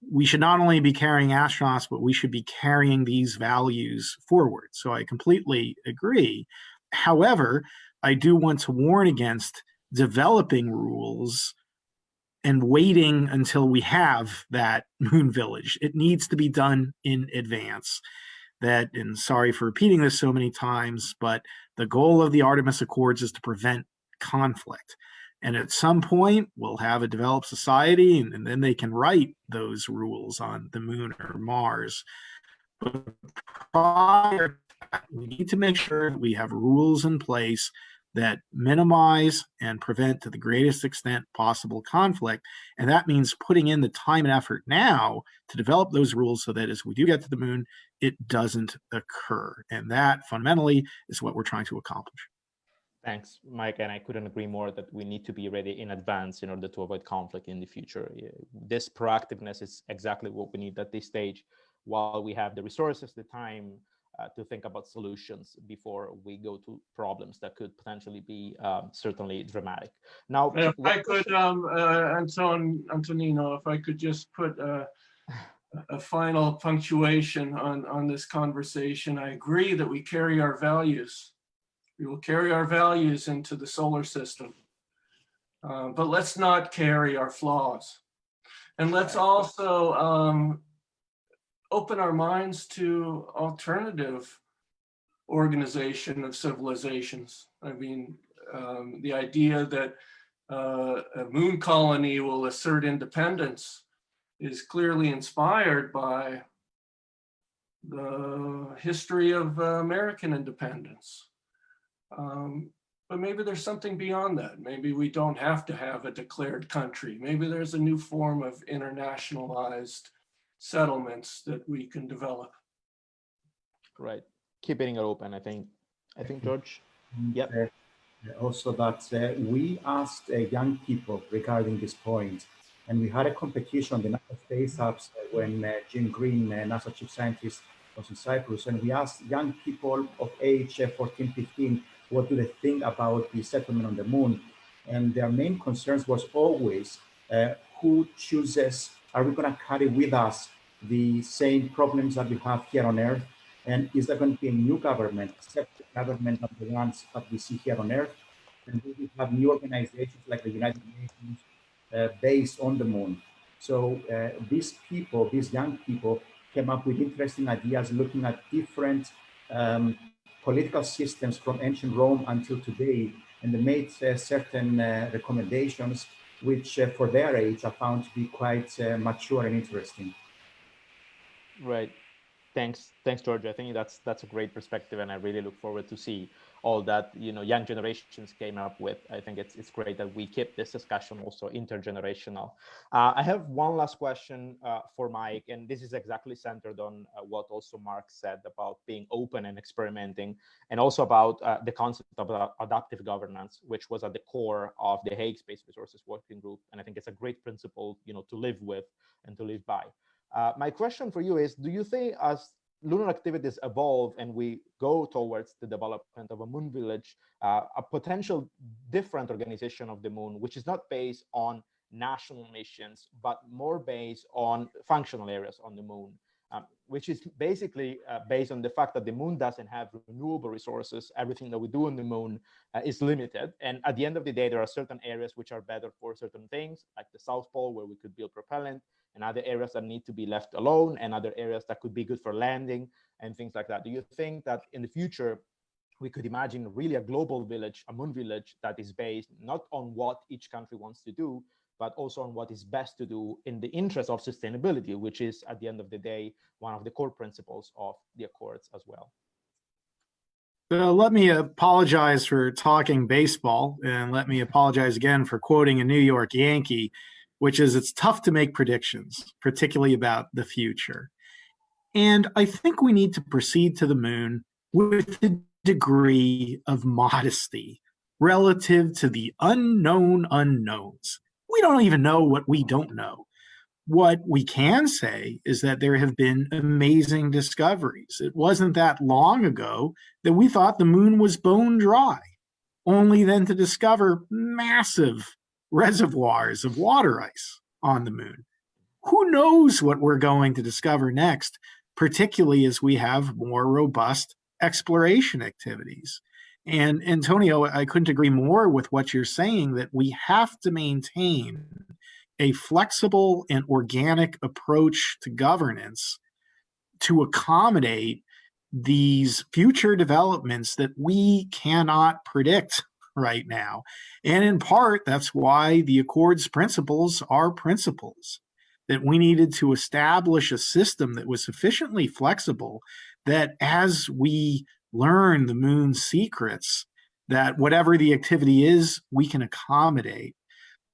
We should not only be carrying astronauts, but we should be carrying these values forward. So I completely agree. However, I do want to warn against developing rules and waiting until we have that moon village. It needs to be done in advance. That, and sorry for repeating this so many times, but the goal of the Artemis Accords is to prevent conflict. And at some point, we'll have a developed society, and then they can write those rules on the moon or Mars. But prior to that, we need to make sure that we have rules in place that minimize and prevent to the greatest extent possible conflict. And that means putting in the time and effort now to develop those rules so that as we do get to the moon, it doesn't occur. And that fundamentally is what we're trying to accomplish. Thanks, Mike. And I couldn't agree more that we need to be ready in advance in order to avoid conflict in the future. This proactiveness is exactly what we need at this stage, while we have the resources, the time to think about solutions before we go to problems that could potentially be certainly dramatic. Now, if I could, Antonino, if I could just put a final punctuation on this conversation. I agree that we carry our values. We will carry our values into the solar system, but let's not carry our flaws. And let's also open our minds to alternative organization of civilizations. I mean, the idea that a moon colony will assert independence is clearly inspired by the history of American independence. But maybe there's something beyond that. Maybe we don't have to have a declared country. Maybe there's a new form of internationalized settlements that we can develop. Right, keeping it open. I think George. And, Yep. also that we asked young people regarding this point, and we had a competition on the NASA Space Apps when Jim Green, NASA chief scientist, was in Cyprus, and we asked young people of age 14, 15, what do they think about the settlement on the moon? And their main concerns was always who chooses, are we going to carry with us the same problems that we have here on Earth? And is there going to be a new government, separate government of the ones that we see here on Earth? And we will have new organizations like the United Nations based on the moon. So these people, these young people, came up with interesting ideas looking at different political systems from ancient Rome until today, and they made certain recommendations which for their age are found to be quite mature and interesting. Right. Thanks, George. I think that's a great perspective, and I really look forward to see all that young generations came up with. I think it's great that we keep this discussion also intergenerational. I have one last question for Mike, and this is exactly centered on what also Mark said about being open and experimenting, and also about the concept of adaptive governance, which was at the core of the Hague Space Resources Working Group, and I think it's a great principle to live with and to live by. My question for you is, do you think as lunar activities evolve and we go towards the development of a moon village, a potential different organization of the moon, which is not based on national missions, but more based on functional areas on the moon, which is basically based on the fact that the moon doesn't have renewable resources. Everything that we do on the moon is limited. And at the end of the day, there are certain areas which are better for certain things, like the South Pole, where we could build propellant, and other areas that need to be left alone, and other areas that could be good for landing and things like that. Do you think that in the future, we could imagine really a global village, a moon village that is based not on what each country wants to do, but also on what is best to do in the interest of sustainability, which is at the end of the day, one of the core principles of the Accords as well? So let me apologize for talking baseball, and let me apologize again for quoting a New York Yankee, which is it's tough to make predictions, particularly about the future. And I think we need to proceed to the moon with a degree of modesty relative to the unknown unknowns. We don't even know what we don't know. What we can say is that there have been amazing discoveries. It wasn't that long ago that we thought the moon was bone dry, only then to discover massive reservoirs of water ice on the moon. Who knows what we're going to discover next, particularly as we have more robust exploration activities. And Antonio, I couldn't agree more with what you're saying, that we have to maintain a flexible and organic approach to governance to accommodate these future developments that we cannot predict right now. And in part, that's why the Accords principles are principles, that we needed to establish a system that was sufficiently flexible that as we learn the moon's secrets, that whatever the activity is, we can accommodate.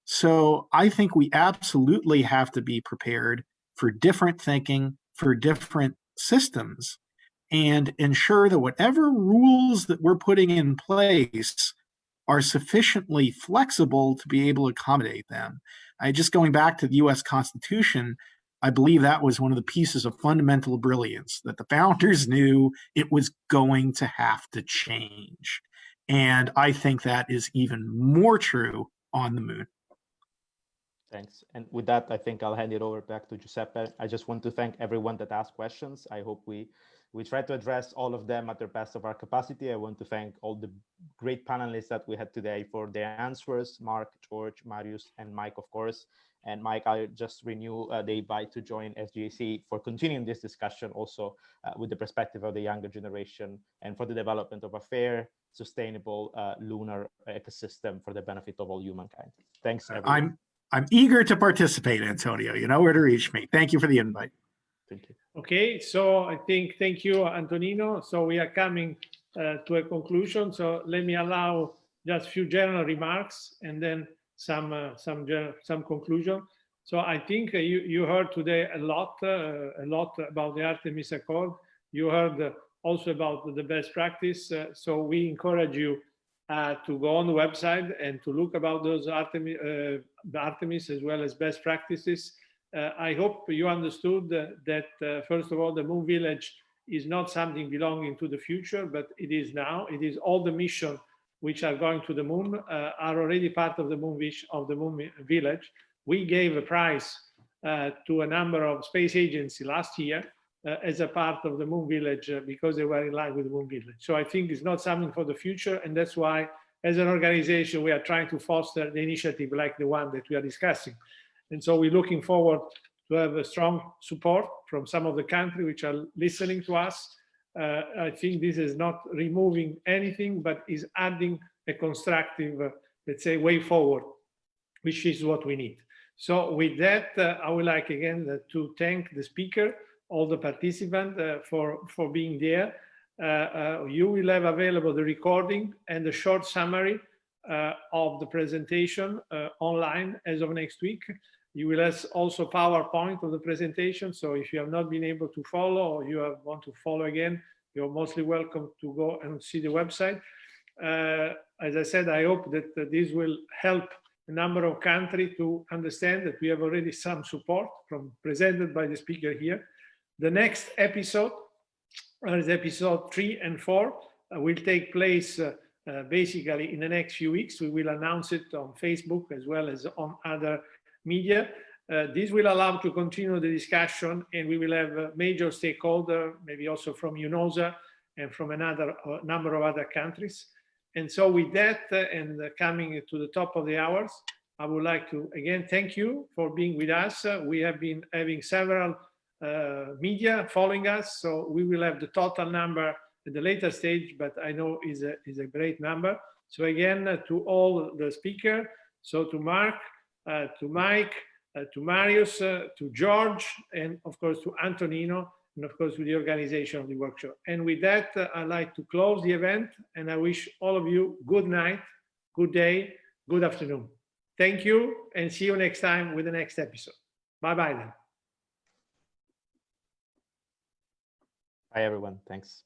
So I think we absolutely have to be prepared for different thinking, for different systems, and ensure that whatever rules that we're putting in place are sufficiently flexible to be able to accommodate them. Just going back to the US Constitution, I believe that was one of the pieces of fundamental brilliance, that the founders knew it was going to have to change. And I think that is even more true on the moon. Thanks. And with that, I think I'll hand it over back to Giuseppe. I just want to thank everyone that asked questions. I hope we tried to address all of them at the best of our capacity. I want to thank all the great panelists that we had today for their answers, Mark, George, Marius, and Mike, of course. And Mike, I just renew the invite to join SGAC for continuing this discussion also with the perspective of the younger generation and for the development of a fair, sustainable lunar ecosystem for the benefit of all humankind. Thanks, everyone. I'm eager to participate, Antonio. You know where to reach me. Thank you for the invite. Thank you. Okay, so I think, thank you, Antonino. So we are coming to a conclusion. So let me allow just a few general remarks and then some conclusion. So I think you heard today a lot about the Artemis Accord. You heard also about the best practice. So we encourage you to go on the website and to look about those the Artemis as well as best practices. I hope you understood that first of all, the Moon Village is not something belonging to the future, but it is now. It is all the missions which are going to the moon are already part of the Moon Village. We gave a prize to a number of space agencies last year as a part of the Moon Village because they were in line with the Moon Village. So I think it's not something for the future, and that's why, as an organization, we are trying to foster the initiative like the one that we are discussing. And so we're looking forward to have a strong support from some of the countries which are listening to us. I think this is not removing anything, but is adding a constructive, let's say, way forward, which is what we need. So with that, I would like again to thank the speaker, all the participants for being there. You will have available the recording and the short summary of the presentation online as of next week. You will have also PowerPoint of the presentation. So if you have not been able to follow or you want to follow again, you're mostly welcome to go and see the website. As I said, I hope that this will help a number of countries to understand that we have already some support presented by the speaker here. The next episode, is episode 3 and 4, will take place basically in the next few weeks. We will announce it on Facebook as well as on other media. This will allow to continue the discussion, and we will have a major stakeholder, maybe also from UNOSA and from another number of other countries. And so with that, and coming to the top of the hours, I would like to again thank you for being with us. We have been having several media following us, so we will have the total number at the later stage, but I know is a great number. So again, to all the speakers, so to Mark, to Mike, to Marius, to George, and of course to Antonino, and of course with the organization of the workshop. And with that, I'd like to close the event, and I wish all of you good night, good day, good afternoon. Thank you, and see you next time with the next episode. Bye-bye then. Bye, everyone. Thanks.